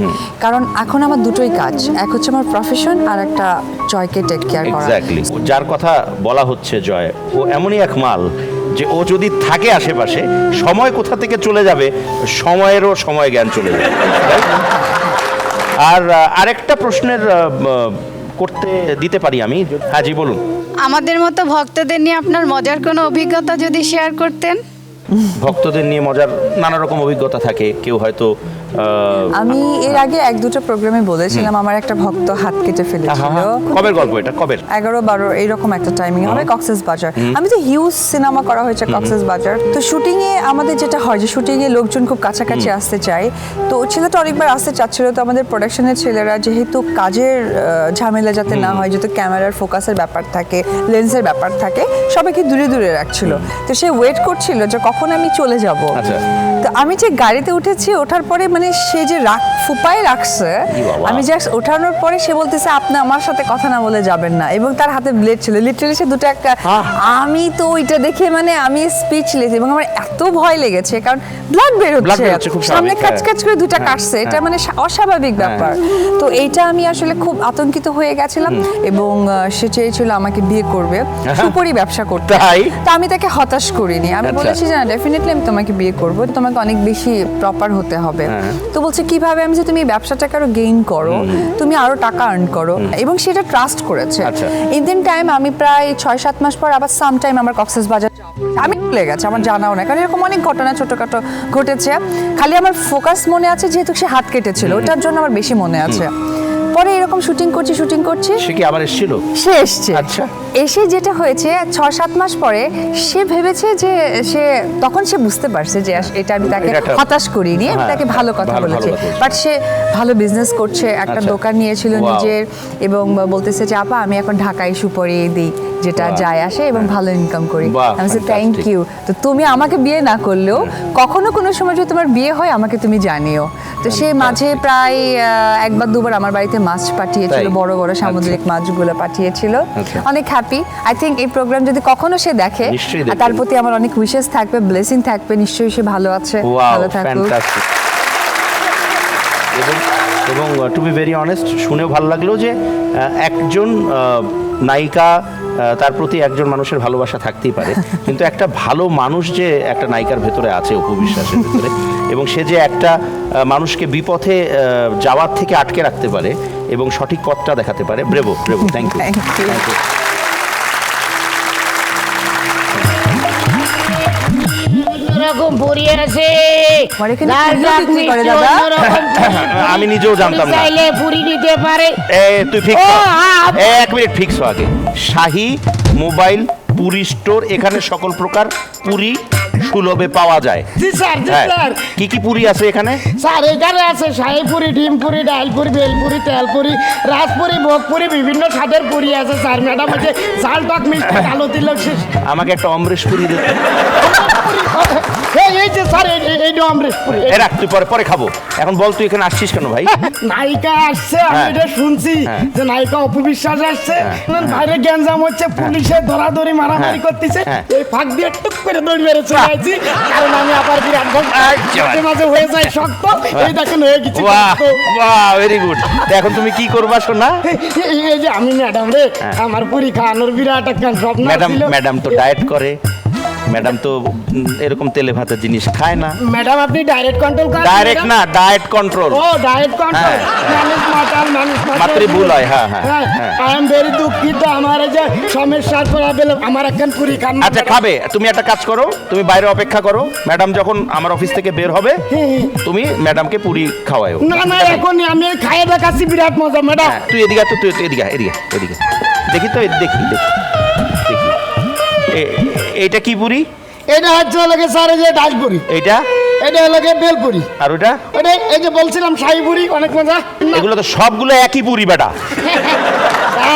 কারণ এখন আমার দুটোই কাজ। এক হচ্ছে আমার প্রফেশন, আর একটা জয়কে টেক কেয়ার করা। এক্স্যাক্টলি, যার কথা বলা হচ্ছে জয়, ও এমনই এক মাল যে ও যদি থাকে আশেপাশে, সময় কোথা থেকে চলে যাবে, সময়েরও সময় জ্ঞান চলে যাবে। আর আরেকটা প্রশ্নের করতে দিতে পারি আমি? হ্যাঁ জি বলুন। আমাদের মতো ভক্তদের নিয়ে আপনার মজার কোনো অভিজ্ঞতা যদি শেয়ার করতেন। ভক্তদের নিয়ে মজার নানা রকম অভিজ্ঞতা থাকে। কেউ হয়তো আমি এর আগে এক দুটো প্রোগ্রামে বলেছিলাম আমার একটা ভক্ত হাত কেটে ফেলেছিল। কবের গল্প এটা? কবের? 11-12 এইরকম একটা টাইমিং হবে, কক্সেস বাজার। আমি তো হিউজ সিনেমা করা হয়েছে কক্সেস বাজার। তো শুটিং এ আমাদের যেটা হয় যে শুটিং এ লোকজন খুব কাছাকাছি আসতে চায়, তো ছেলেটা অনেকবার আসতে চাচ্ছিল। তো আমাদের প্রোডাকশনের ছেলেরা যেহেতু কাজের ঝামেলা যাতে না হয়, যেহেতু ক্যামেরার ফোকাসের ব্যাপার থাকে, লেন্সের ব্যাপার থাকে, সবাইকে দূরে দূরে রাখছিল। তো সে ওয়েট করছিল যে কখন আমি চলে যাব। আচ্ছা। তো আমি যে গাড়িতে উঠেছি, ওঠার পরে মানে সে যে ফুপায় রাখছে, আমি জাস্ট ওঠানোর পরে সে বলতেছে আপনি আমার সাথে কথা না বলে যাবেন না, এবং তার হাতে ব্লেড ছিল, লিটারালি সে দুটো একটা। আমি তো ওইটা দেখে মানে আমি স্পিচলেস, এবং আমার এত ভয় লেগেছে, কারণ ব্লাড বের হচ্ছে, খুব সামনে স্বাভাবিক, কাচ কাচ করে দুটো কাটছে, এটা মানে অস্বাভাবিক ব্যাপার। তো এইটা আমি আসলে খুব আতঙ্কিত হয়ে গেছিলাম, এবং সে চেয়েছিল আমাকে বিয়ে করবে, সুপরি ব্যবসা করতে। তাই? তা আমি তাকে হতাশ করিনি, আমি আচ্ছা। বলেছি যে না, ডেফিনেটলি আমি তোমাকে বিয়ে করবো, তোমাকে অনেক বেশি প্রপার হতে হবে। তো বলছে কিভাবে? আমি যে তুমি এই ব্যবসাটাকে আরো গেইন করো, তুমি আরো টাকা আর্ন করো, এবং সেটা ট্রাস্ট করেছে। আচ্ছা। ইন টাইম আমি প্রায় 6-7 মাস পর আবার সাম টাইম আমার কক্সেস বাজার আমি ভুলে গেছি, আমার জানাও না, কারণ এরকম অনেক ঘটনা ছোটখাটো ঘটেছে। খালি আমার ফোকাস মনে আছে যেহেতু সে হাত কেটেছিল, ওটার জন্য আমার বেশি মনে আছে। তারপরে এরকম শুটিং করছি সে কি আবার এসেছিল? সে এসছে। আচ্ছা। এসে যেটা হয়েছে 6-7 মাস পরে সে ভেবেছে যে তখন সে বুঝতে পারছে যে এটা আমি তাকে এটা একটা- হতাশ করিনি, আমি হ্যাঁ, তাকে ভালো কথা ভালো বলেছি। কথা বলেছে। বাট সে ভালো বিজনেস করছে, একটা আচ্ছা। দোকান নিয়েছিল Wow. নিজের, এবং বলতেছে যে আপা আমি এখন ঢাকায় ইস্যু পরে দিই, যেটা Wow. যায় আসে এবং ভালো ইনকাম করি। বাহ, আমি বলছি থ্যাংক fantastic. ইউ। তো তুমি আমাকে বিয়ে না করলেও কখনো কোনো সময় যদি তোমার বিয়ে হয় আমাকে তুমি জানিও। তো সে মাঝে প্রায় একবার দুবার আমার বাড়িতে মাছ পাঠিয়েছিল, তাই? বড় বড় সামুদ্রিক মাছগুলো পাঠিয়েছিল। আচ্ছা। অনেক হ্যাপি। আই থিঙ্ক এই প্রোগ্রাম যদি কখনো সে দেখে, নিশ্চয়ই আর তার দেখবে। প্রতি আমার অনেক উইশেস থাকবে, ব্লেসিং থাকবে, নিশ্চয়ই সে ভালো আছে, ওয়াও, ভালো থাকুক। ফ্যান্টাস্টিক। এবং টু বি ভেরি অনেস্ট, শুনেও ভালো লাগলো যে একজন নায়িকা, তার প্রতি একজন মানুষের ভালোবাসা থাকতেই পারে, কিন্তু একটা ভালো মানুষ যে একটা নায়িকার ভেতরে আছে, অপু বিশ্বাসের ভেতরে, এবং সে যে একটা মানুষকে বিপথে যাওয়ার থেকে আটকে রাখতে পারে এবং সঠিক পথটা দেখাতে পারে। Bravo, bravo, thank you, Thank you. Thank you. রকম পুরি আছে, আমার এখানে লাল পুরিও টক বিক্রি করে মিষ্টি, দাদা? অন্যরকম পুরি। আমি নিজেও জানতাম আপনি না। চাইলে পুরি নিতে পারে। তুই ফিক্স ও, আপ- এক মিনিট, ফিক্স আগে। শাহী মোবাইল পুরি স্টোর, এখানে সকল প্রকার পুরি সুলভে পাওয়া যায়। জি স্যার, জি হ্যাঁ। স্যার। কি কি পুরি আছে এখানে? স্যার এখানে আছে শাহী পুরি, ডিম পুরি, ডাল পুরি, বেল পুরি, তেল পুরি, রাজপুরি, ভোগ পুরি, বিভিন্ন স্বাদের পুরি আছে স্যার। ম্যাডাম আছে ঝাল টক মিষ্টি, কালো তিলক শেষ। আমাকে একটা অমরেশ পুরি দে। এই যে স্যার এই অমৃত পুরি। এ রাখ, তুই পরে পরে খাবো। এখন বল তুই এখানে আসছিস কেন ভাই? নায়িকা আসছে, আমি হ্যাঁ। এটা শুনছি হ্যাঁ। যে নায়িকা অপু বিশ্বাস আসছে, হ্যাঁ। বাইরে গ্যাঞ্জাম হচ্ছে, পুলিশে ধরাধরি মারামারি হ্যাঁ। করতেছে, হ্যাঁ। এই ফাঁক দিয়ে টুক করে দৌড় মেরে চলে আসছি, কারণ আমি আবার বিরাট ভক্ত। আচ্ছা। মাঝে মাঝে হয়ে যায় শক্ত, এই দেখেন হয়ে গেছি বাহ শক্ত। বাহ, ভেরি গুড। এখন তুমি কি করবা শোনা? এই যে আমি ম্যাডাম রে, হ্যাঁ। আমার পুরি খাওয়ানোর বিরাট একটা স্বপ্ন ম্যাডাম, ছিল। ম্যাডাম তো ডায়েট করে, ম্যাডাম তো এরকম তেলে ভাতের জিনিস খায় না। ম্যাডাম আপনি ডাইরেক্ট কন্ট্রোল করেন? ডাইরেক্ট না, ডায়েট কন্ট্রোল। ও ডায়েট কন্ট্রোল, হ্যাঁ। মানুষ মাতাল, মানুষ মাত্রই ভুল হয়, হ্যাঁ, হ্যাঁ, হ্যাঁ। আই এম ভেরি দুঃখিত, আমার এই যে সমস্যার প্রবলেম, আমার একখান পুরি খান না। আচ্ছা খাবে, তুমি একটা কাজ করো, তুমি বাইরে অপেক্ষা করো, ম্যাডাম যখন আমার অফিস থেকে বের হবে তুমি ম্যাডামকে পুরি খাওয়াও। না না, এখনই আমি খাইয়ে দেখাচ্ছি, বিরাট মজা ম্যাডাম। হ্যাঁ, তুই এদিকে আয় তো, তুই এদিকে আয়, এদিকে এদিকে দেখি তো, দেখি দেখি দেখি এইটা কি পুরি? এটা হচ্ছে লাগে স্যার এই যে ডাল পুরি, এইটা? এটা লাগে বেল পুরি, আর ওটা? ওটা এই যে বলছিলাম শাহী পুরি, অনেক মজা। এগুলো তো সবগুলো একই পুরি বেটা।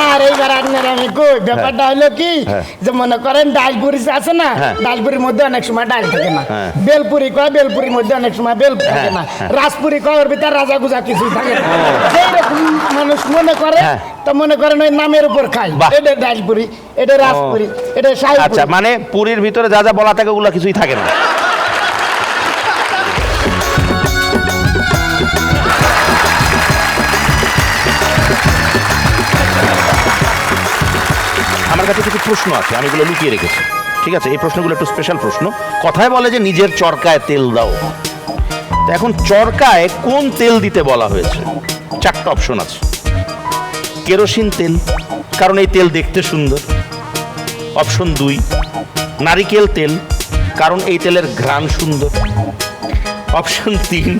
আর এইবার আপনার আমি কই ব্যাপারটা হলো কি, হ্যাঁ। যে মনে করেন ডাল পুরি আছে না, হ্যাঁ। ডাল পুরির মধ্যে অনেক সময় ডাল থাকে না, হ্যাঁ। বেলপুরি কয় বেলপুরির মধ্যে অনেক সময় বেল থাকে না, হ্যাঁ। রাজপুরি কয় ওর ভিতরে রাজা গুজা কিছু থাকে না, সেইরকম মানুষ মনে করে, হ্যাঁ। তো মনে করেন ওই নামের উপর খাই, বাহ। এটা ডালপুরি, এটা রাজপুরি, এটা শাহী আচ্ছা, পুরি। মানে পুরির ভিতরে যা যা বলা থাকে ওগুলো কিছুই থাকে না। আমার কাছে কিছু প্রশ্ন আছে, আমি এগুলো লুকিয়ে রেখেছি। ঠিক আছে, এই প্রশ্নগুলো একটু স্পেশাল প্রশ্ন। কথায় বলে যে নিজের চরকায় তেল দাও, তো এখন চরকায় কোন তেল দিতে বলা হয়েছে? 4টা অপশন আছে। কেরোসিন তেল, কারণ এই তেল দেখতে সুন্দর। অপশন 2, নারিকেল তেল, কারণ এই তেলের ঘ্রাণ সুন্দর। অপশন 3,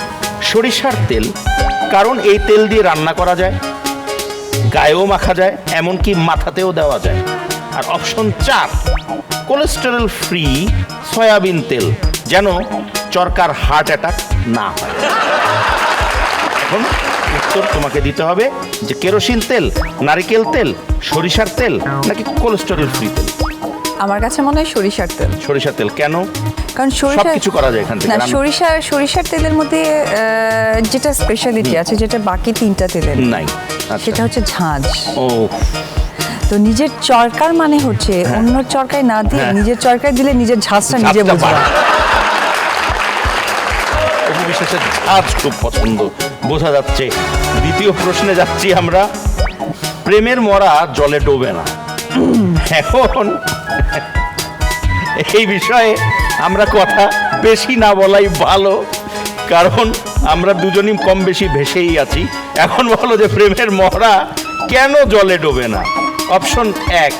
সরিষার তেল, কারণ এই তেল দিয়ে রান্না করা যায়, গায়েও মাখা যায়, এমনকি মাথাতেও দেওয়া যায়। আর অপশন 4, কোলেস্টেরল ফ্রি সয়াবিন তেল, যেন চরকার হার্ট অ্যাটাক না হয়। এখন উত্তর তোমাকে দিতে হবে যে কেরোসিন তেল, নারিকেল তেল, সরিষার তেল নাকি কোলেস্টেরল ফ্রি তেল। আমার কাছে মনে হয় সরিষার তেল। সরিষার তেল কেন? কারণ সবকিছু করা যায় এখান থেকে না, রান্না। সরিষার তেলের মধ্যে যেটা স্পেশালিটি আছে, যেটা বাকি 3টা তেলের নাই। আচ্ছা। সেটা হচ্ছে ঝাঁঝ। ও, তো নিজের চরকার মানে হচ্ছে অন্য চরকায় না দিয়ে হ্যাঁ। নিজের চরকায় দিলে নিজের ঝাঁজটা নিজে ঝাঁজটা বুঝবা। বাড়ে। অপু বিশ্বাসের ঝাঁজ খুব পছন্দ, বোঝা যাচ্ছে। দ্বিতীয় প্রশ্নে যাচ্ছি আমরা। প্রেমের মরা জলে ডোবে না, এখন এই বিষয়ে আমরা কথা বেশি না বলাই ভালো, কারণ আমরা দুজনই কম বেশি ভেসেই আছি। এখন বলো যে প্রেমের মরা কেন জলে ডোবে না? অপশন 1,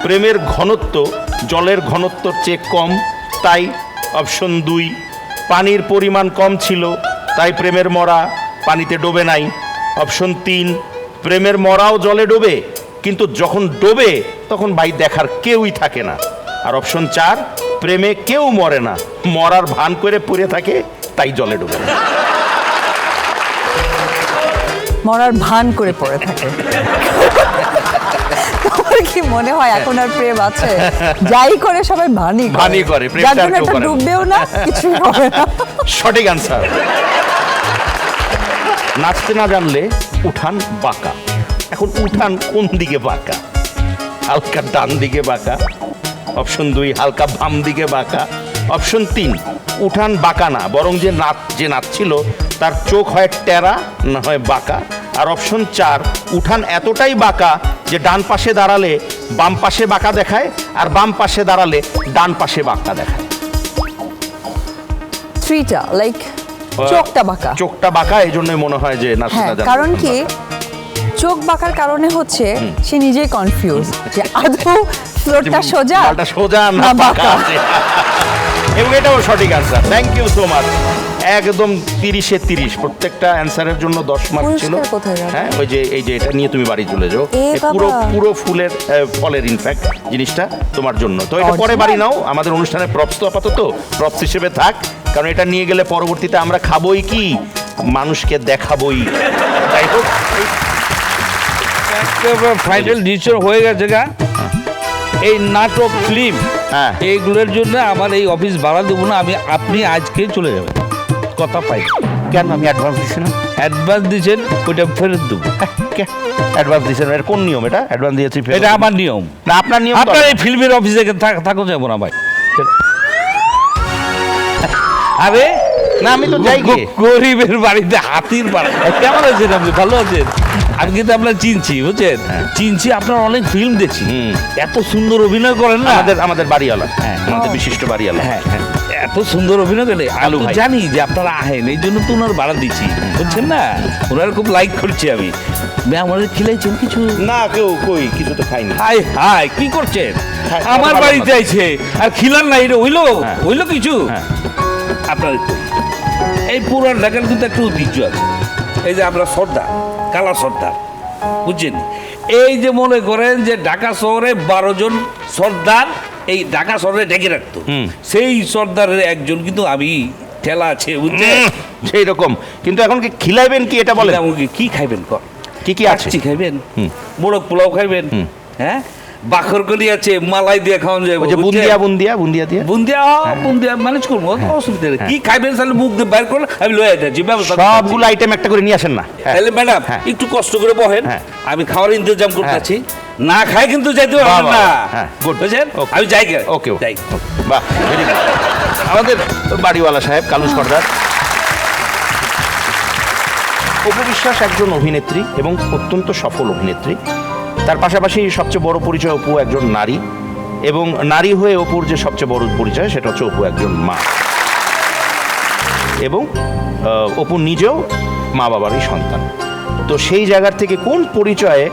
প্রেমের ঘনত্ব জলের ঘনত্বর চেয়ে কম, তাই। অপশন 2, পানির পরিমাণ কম ছিল, তাই প্রেমের মরা পানিতে ডোবে নাই। অপশন 3, প্রেমের মরাও জলে ডোবে, কিন্তু যখন ডোবে তখন ভাই দেখার কেউই থাকে না। আর অপশন 4, প্রেমে কেউ মরে না, মরার ভান করে পড়ে থাকে, তাই জলে ডোবে না। মরার ভান করে পড়ে থাকে। তোমার কি মনে হয় এখন আর প্রেম আছে? যাই করে সবাই ভানি করে, প্রেমটা যার আর জন্য কেউ একটা করে না। ডুববেও না, কিছুই হবে না। সঠিক অ্যান্সার। নাচতে না জানলে উঠান বাঁকা। এখন উঠান কোন দিকে বাঁকা? হালকা ডান দিকে বাঁকা, অপশন 2 হালকা বাম দিকে বাঁকা, অপশন 3 উঠান বাঁকা না, বরং যে নাচছিল তার চোখ হয় টেরা না হয় বাঁকা, আর অপশন 4 উঠান এতটাই বাঁকা যে ডান পাশে দাঁড়ালে বাম পাশে বাঁকা দেখায়, আর বাম পাশে দাঁড়ালে ডান পাশে বাঁকা দেখায়। 3টা লাইক চোখটা বাঁকা। চোখটা বাঁকা, এই জন্যই মনে হয় যে নাচতে হ্যাঁ, না জানলে কারণ উঠান কি বাঁকা। চোখ বাঁকার কারণে হচ্ছে সে নিজেই কনফিউজ যে আদৌ ফ্লোরটা সোজা মালটা সোজা না না বাঁকা বাঁকা। আছে। এবং এটাও সঠিক answer. Thank you so much. একদম 30-এ 30, প্রত্যেকটা অ্যান্সারের জন্য 10 মার্ক ছিল। পুরস্কার কোথায় গেল? হ্যাঁ, ওই যে এই যে এটা নিয়ে তুমি বাড়ি চলে যাও। এ এই পুরো বাবা। পুরো ফলের ইনফ্যাক্ট জিনিসটা তোমার জন্য। তো এটা পরে Original? বাড়ি নাও, আমাদের অনুষ্ঠানে প্রপস তো আপাতত প্রপস হিসেবে থাক, কারণ এটা নিয়ে গেলে পরবর্তীতে আমরা খাবোই কি, মানুষকে দেখাবোই। যাই হোক, ফাইনাল ডিসিশন হয়ে গেছে গা। এই নাটক, ফিল্ম, হ্যাঁ। এইগুলোর জন্য আমার এই অফিস ভাড়া দেবো না আমি, আপনি আজকে চলে যাবেন। কথা পাই। কেন আমি অ্যাডভান্স দিচ্ছি না? অ্যাডভান্স দিয়েছেন, ওইটা ফেরত দেবো। অ্যাডভান্স দিচ্ছেন, এটা কোন নিয়ম? এটা অ্যাডভান্স দিয়েছি ফেরত এটা দেব। আমার নিয়ম। না, আপনার নিয়ম তো আপনার আলাদা। এই ফিল্মের অফিসে থাকো যাবো না ভাই। আরে না, আমি তো যাই গিয়ে। গরিবের বাড়িতে হাতির পাড়া। কেমন আছেন আপনি? ভালো আছেন? আমি কিন্তু আপনার চিনছি, বুঝছেন? চিনছি, আপনার অনেক ফিল্ম দেখছি। এত সুন্দর অভিনয় করেন না। আমাদের বাড়িওয়ালা, হ্যাঁ, আমাদের বিশিষ্ট বাড়িওয়ালা। হ্যাঁ, এত সুন্দর অভিনয় করে। আলু আমি তো ভাই। জানি যে আপনারা আহেন, এই জন্য তো ওনার ভাড়া দিচ্ছি, বুঝছেন না? ওনার খুব লাইক করছি আমি। আমাদের খিলাইছেন কিছু? না, কেউ কই কিছু তো খাইনি। হাই হাই, কি করছেন? খাই- আমার খাবার বাড়িতে ভালো। আইছে আর খিলান না, এটা হইলো হ্যাঁ। হইলো কিছু? হ্যাঁ। আপনার একটু এই পুরান ঢাকার কিন্তু একটা ঐতিহ্য আছে। এই যে আমরা সর্দার, কালা সর্দার, বুঝছেন? এই যে মনে করেন যে ঢাকা শহরে 12 জন সর্দার এই ঢাকা শহরে ডেকে রাখতো, সেই সর্দারের একজন কিন্তু আমি। ঠেলা আছে, বুঝছেন? সেই রকম। কিন্তু এখন কি খিলাইবেন কি এটা বলেন? আমাকে কি খাইবেন? কি কি আছে? কাচ্চি খাইবেন, মোড়ক পোলাও খাইবেন, হ্যাঁ, বাখরকলি আছে, মালাই দিয়ে খাওয়ান যায়, ওই যে বুন্দিয়া দিয়ে বুন্দিয়া ম্যানেজ করবো, অসুবিধা নেই। কি খাইবেন তাহলে মুখ দিয়ে বাইর করলে আমি লয়ে যাচ্ছি, ব্যবস্থা করছি। সবগুলো আইটেম একটা করে নিয়ে আসেন না। হ্যাঁ। তাহলে ম্যাডাম হ্যাঁ। একটু কষ্ট করে বহেন, হ্যাঁ। আমি খাওয়ার ইন্তজাম করতে হ্যাঁ। আছি। না খাই কিন্তু যাইতে বাহ, পারবেন না, বাহ, হ্যাঁ, good. বুঝছেন? Okay. আমি যাই গে। ওকে যাই। বাহ, very good. আমাদের বাড়িওয়ালা সাহেব কালু সর্দার। অপু বিশ্বাস একজন অভিনেত্রী এবং অত্যন্ত সফল অভিনেত্রী। তার পাশাপাশি সবচেয়ে বড় পরিচয়, অপু একজন নারী, এবং নারী হয়ে অপুর যে সবচেয়ে বড় পরিচয় সেটা হচ্ছে অপু একজন মা, এবং অপু নিজেও মা বাবারই সন্তান। তো সেই জায়গার থেকে কোন পরিচয়ে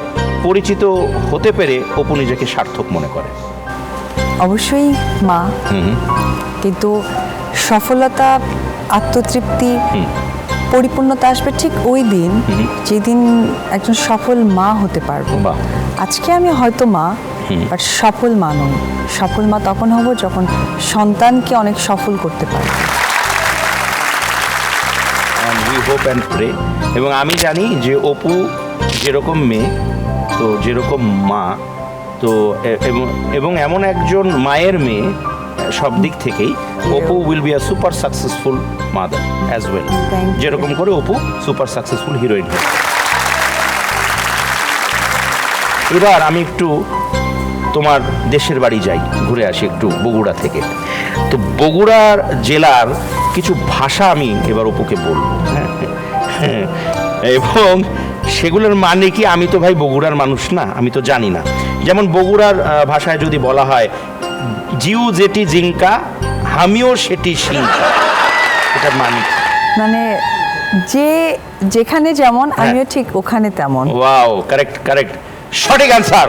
পরিচিত হতে পেরে অপু নিজেকে সার্থক মনে করে? অবশ্যই মা, কিন্তু সফলতা, আত্মতৃপ্তি, পরিপূর্ণতা আসবে ঠিক ওই দিন যেদিন একজন সফল মা হতে পারবো। বাহ। আজকে আমি হয়তো মা, বাট সফল মা নই। সফল মা তখন হব যখন সন্তানকে অনেক সফল করতে পারবো। We hope and pray. এবং আমি জানি যে অপু যেরকম মেয়ে, তো যেরকম মা, তো এবং এমন একজন মায়ের মেয়ে সব দিক থেকেই, Apu will be a super successful mother as well. Thank you. যেরকম করে অপু সুপার সাকসেসফুল হিরোইন। এবার আমি একটু তোমার দেশের বাড়ি যাই, ঘুরে আসি একটু বগুড়া থেকে। তো বগুড়ার জেলার কিছু ভাষা আমি এবার অপুকে বলবো, হ্যাঁ, এবং সেগুলোর মানে কি, আমি তো ভাই বগুড়ার মানুষ না, আমি তো জানি না। যেমন বগুড়ার ভাষায় যদি বলা হয় জিউ যেটি জিঙ্কা আমিও সেটি সিঙ্কা, এটার মানে কি? মানে যে যেখানে যেমন আমিও ঠিক ওখানে তেমন। ওয়াও, কারেক্ট কারেক্ট, সঠিক অ্যান্সার।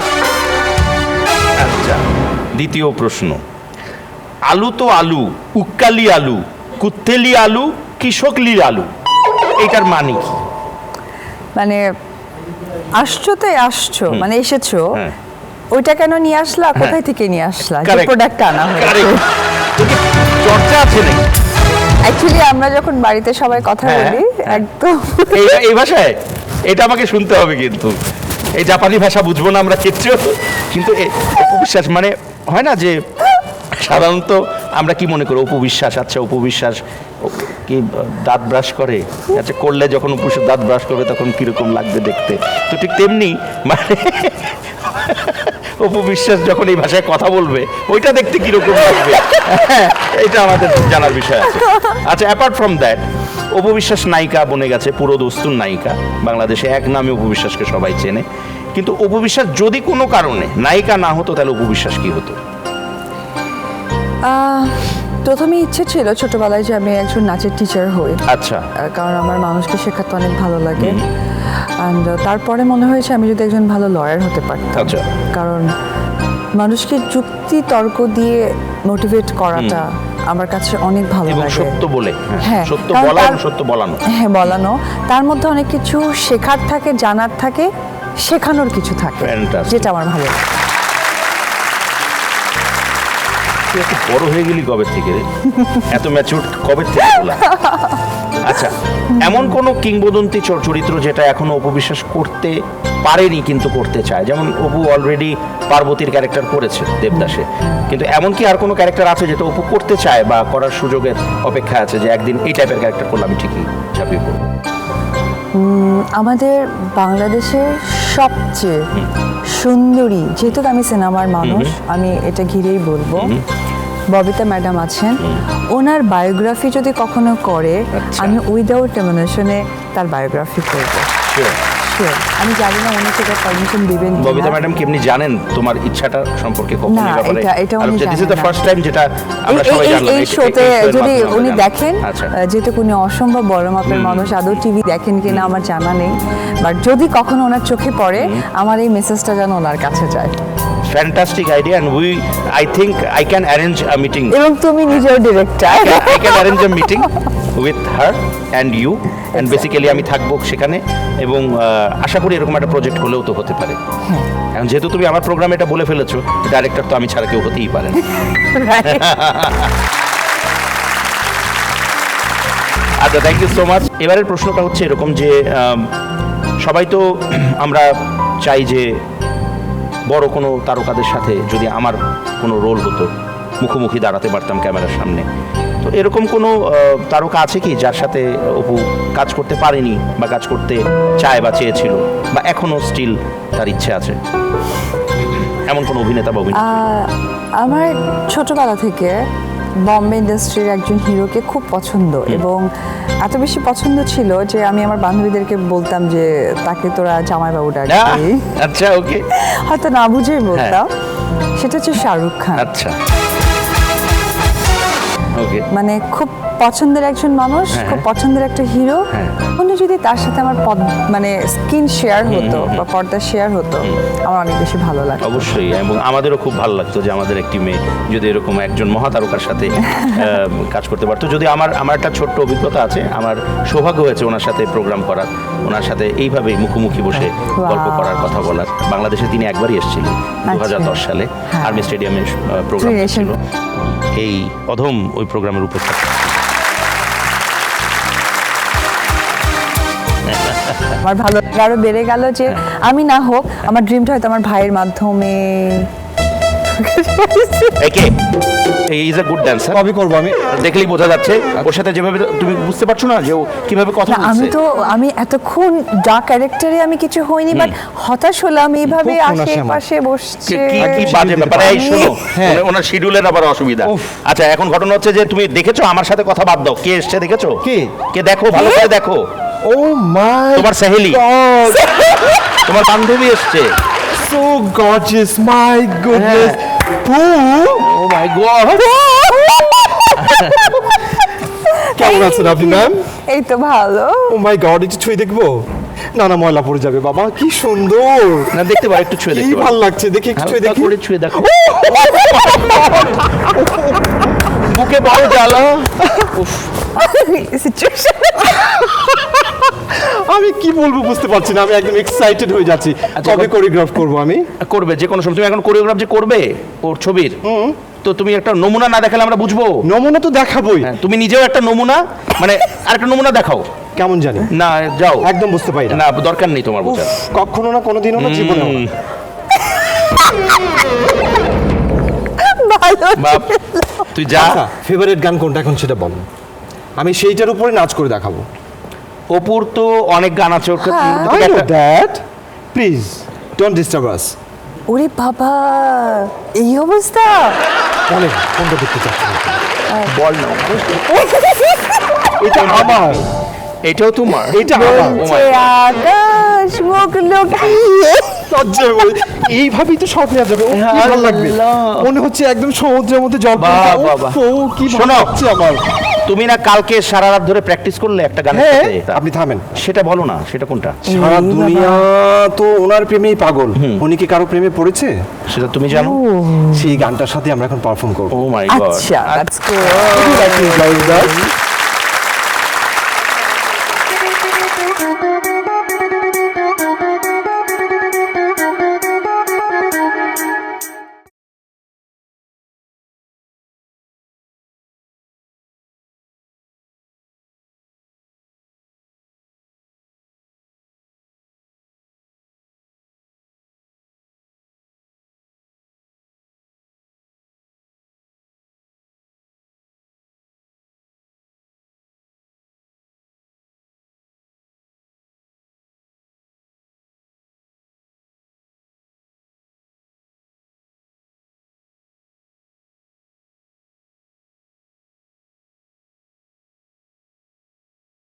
আচ্ছা, দ্বিতীয় প্রশ্ন। আলু তো আলু, উক্কালি আলু, কুত্তেলি আলু, কৃষকলি আলু, এটার মানে কি? মানে আসছো তো আসছো মানে এসেছো হ্যাঁ। ওইটা কেন নিয়ে আসলা কোথায় থেকে নিয়ে আসলা যে Correct. প্রোডাক্ট আনা হয়েছে Correct. চর্চা আছে নাকি অ্যাকচুয়ালি আমরা যখন বাড়িতে সবাই কথা হ্যাঁ, বলি একদম এই ভাষায় এটা আমাকে শুনতে হবে কিন্তু এই জাপানি ভাষা বুঝবো না আমরা কিচ্ছু কিন্তু অপবিশ্বাস মানে হয় না যে সাধারণত আমরা কি মনে করি অপবিশ্বাস আচ্ছা অপবিশ্বাস কি দাঁত ব্রাশ করে আচ্ছা করলে যখন অপবিশ্বাস দাঁত ব্রাশ করবে তখন কিরকম লাগবে দেখতে তো ঠিক তেমনি মানে অপবিশ্বাস যখন এই ভাষায় কথা বলবে ওইটা দেখতে কিরকম লাগবে এটা আমাদের জানার বিষয় আছে আচ্ছা অ্যাপার্ট ফ্রম দ্যাট অপবিশ্বাস নায়িকা বনে গেছে পুরো দস্তুর নায়িকা বাংলাদেশে এক নামে অপবিশ্বাসকে সবাই চেনে কিন্তু অপবিশ্বাস যদি কোনো কারণে নায়িকা না হতো তাহলে অপবিশ্বাস কি হতো প্রথমে ইচ্ছে ছিল ছোটবেলায় যে আমি একজন নাচের টিচার হই আচ্ছা কারণ আমার মানুষকে শেখাতে অনেক ভালো লাগে অ্যান্ড তারপরে মনে হয়েছে আমি যদি একজন ভালো লয়ার হতে পারতাম আচ্ছা কারণ মানুষকে যুক্তি তর্ক দিয়ে মোটিভেট করাটা আমার কাছে অনেক ভালো এবং লাগে সত্য বলে হ্যাঁ, সত্য কারণ বলা এবং তার- সত্য বলানো হ্যাঁ বলানো তার মধ্যে অনেক কিছু শেখার থাকে জানার থাকে শেখানোর কিছু থাকে Fantastic. যেটা আমার ভালো লাগে তুই এত বড় হয়ে গেলি কবে থেকে রে? এত ম্যাচিউর কবে থেকে হলা? আচ্ছা এমন কোন কিংবদন্তি চরিত্র যেটা এখনো অপবিশ্বাস করতে পারেনি কিন্তু করতে চায় যেমন অপু অলরেডি পার্বতীর ক্যারেক্টার করেছে দেবদাসে কিন্তু এমন কি আর কোনো ক্যারেক্টার আছে যেটা অপু করতে চায় বা করার সুযোগের অপেক্ষা আছে যে একদিন এই টাইপের ক্যারেক্টার করলে আমি ঠিকই ঝাঁপিয়ে পড়বো আমাদের বাংলাদেশের সবচেয়ে সুন্দরী যেহেতু আমি সিনেমার মানুষ আমি এটা ঘিরেই বলবো ববিতা ম্যাডাম আছেন ওনার বায়োগ্রাফি যদি কখনো করে আচ্ছা। আমি উইদাউট টেমিনেশনে তার বায়োগ্রাফি করবো Sure. আমি জানি না উনি সেটা পারমিশন দিবেন কিনা। ববিতা ম্যাডাম কি এমনি জানেন তোমার ইচ্ছাটা সম্পর্কে কখন না, এই ব্যাপারে এটা উনি দিস ইজ জানেন দ্য না। ফার্স্ট টাইম যেটা আমরা সবাই জানলাম এই শোতে show এর যদি মাধ্যমে আমরা উনি জানলাম। দেখেন আচ্ছা যেহেতু উনি অসম্ভব বড় মাপের মানুষ আদৌ টিভি দেখেন কিনা আমার জানা নেই বাট যদি কখনো ওনার চোখে পড়ে আমার এই মেসেজটা যেন ওনার কাছে যায় fantastic idea and I think I can arrange a meeting এবং তুমি নিজেও director I can arrange a meeting with her and you and basically আমি থাকবো সেখানে এবং আশা করি এরকম একটা প্রজেক্ট হলেও তো হতে পারে এখন যেহেতু তুমি আমার প্রোগ্রামে এটা বলে ফেলেছো ডাইরেক্টর তো আমি ছাড়া কেউ হতেই পারে না। আচ্ছা থ্যাংক ইউ সো মাচ এবারের প্রশ্নটা হচ্ছে এরকম যে সবাই তো আমরা চাই যে বড় কোনো তারকাদের সাথে যদি আমার কোনো রোল হতো মুখোমুখি দাঁড়াতে পারতাম ক্যামেরার সামনে তো এরকম কোনো তারকা আছে কি যার সাথে অপু কাজ করতে পারেনি বা কাজ করতে চায় বা চেয়েছিল বা এখনো স্টিল তার ইচ্ছে আছে এমন কোনো অভিনেতা বা অভিনেত্রী আমার ছোটবেলা থেকে বম্বে ইন্ডাস্ট্রির একজন হিরোকে খুব পছন্দ এবং এত বেশি পছন্দ ছিল যে আমি আমার বান্ধবীদেরকে বলতাম যে তাকে তোরা জামাইবাবু ডাকবি আচ্ছা ওকে হয়তো না বুঝেই বলতাম সেটা হচ্ছে শাহরুখ খান আচ্ছা ওকে মানে খুব পছন্দের একজন মানুষ খুব পছন্দের একটা হিরো উনি যদি তার সাথে আমার মানে স্ক্রিন শেয়ার হতো বা পর্দা শেয়ার হতো আমার অনেক বেশি ভালো লাগতো অবশ্যই এবং আমাদেরও খুব ভালো লাগতো যে আমাদের একটি মেয়ে যদি এরকম একজন মহাতারকার সাথে কাজ করতে পারতো যদি আমার একটা ছোট্ট অভিজ্ঞতা আছে আমার সৌভাগ্য হয়েছে ওনার সাথে প্রোগ্রাম করার ওনার সাথে এইভাবেই মুখোমুখি বসে গল্প করার কথা বলার বাংলাদেশে তিনি একবারই এসেছিলেন 2010 সালে আর্মি স্টেডিয়ামে প্রোগ্রাম ছিল এই অধম ওই প্রোগ্রামের উপস্থিত আমার ভালো লাগা আরো বেড়ে গেল যে আমি না হোক আমার ড্রিমটা হয়তো আমার ভাইয়ের মাধ্যমে একে ইজ আ গুড ড্যান্সার কবি করবো আমি দেখলেই বোঝা যাচ্ছে ওর সাথে যেভাবে তুমি বুঝতে পারছো না যে ও কিভাবে কথা না আমি বলছে তো আমি এতক্ষণ ডার্ক ক্যারেক্টারে আমি কিছু হইনি বাট হতাশ হলাম এইভাবে খুব শোনা আশেপাশে বসছে কি বাজে ব্যাপার এই শোনো ওনার শিডিউলের আবার অসুবিধা আচ্ছা এখন ঘটনা হচ্ছে যে তুমি দেখেছো আমার সাথে কথা বাদ দাও কে এসছে দেখেছো কে দেখো ভালো করে দেখো ও মাই তোমার সহেলি গড তোমার বান্ধবী এসছে so gorgeous my goodness oh my god কেমন আছেন আপনি ম্যাম এই তো ভালো ও মাই গড একটু ছুঁয়ে দেখবো না না ময়লা পড়ে যাবে বাবা কি সুন্দর না দেখতে পারো একটু ছুঁয়ে কি দেখতে ভালো পারো লাগছে দেখি একটু ছুঁয়ে হালকা দেখি করে ছুঁয়ে দেখো বুকে বড় জ্বালা সিচুয়েশন আমি কি বলবো বুঝতে পারছি না, আমি একদম এক্সাইটেড হয়ে যাচ্ছি। আচ্ছা, কবে কোরিওগ্রাফ করবো আমি? করবে যে কোনো সময়। তুমি এখন কোরিওগ্রাফ যে করবে ওর ছবির, তো তুমি একটা নমুনা না দেখালে আমরা বুঝবো? নমুনা তো দেখাবোই। হ্যাঁ, তুমি নিজেও একটা নমুনা, মানে আরেকটা নমুনা দেখাও। কেমন জানি না যাও, একদম বুঝতে পারি না। না দরকার নেই তোমার বোঝার। কখনো না কোনোদিনও না জীবনে। বাপ, তুই যা। ফেভারিট গান কোনটা এখন সেটা বলো, আমি সেইটার উপরে নাচ করে দেখাবো। অপুর তো অনেক গান আছে, ওর ক্ষেত্রে হ্যাঁ। তুমি I know একটা- that. Please don't disturb us. ওরে বাবা, এই অবস্থা! বলেন কোনটা দেখতে চাচ্ছেন? বল না, এটা আমার, এটাও তোমার। এটা আমার। বলছে আকাশ মুখ লুকিয়ে। লজ্জা বলে এইভাবেই তো শট নেওয়া যাবে। ও, কি ভালো লাগবে, মনে হচ্ছে একদম সমুদ্রের মধ্যে জল বাহ, পড়ছে। বাহ, বাহ। ও, কি ভালো শোনো। লাগছে আমার। তুমি না কালকে সারা রাত ধরে প্র্যাকটিস করলে একটা গান, হ্যাঁ, আপনি থামেন। সেটা বলো না, সেটা কোনটা? সারা দুনিয়া তো ওনার প্রেমেই পাগল। উনি কি কারো প্রেমে পড়েছে? সেটা তুমি জানো? সেই গানটার সাথে আমরা এখন পারফর্ম করবো। ও মাই গড। আচ্ছা, that's good. Would you like to enjoy that?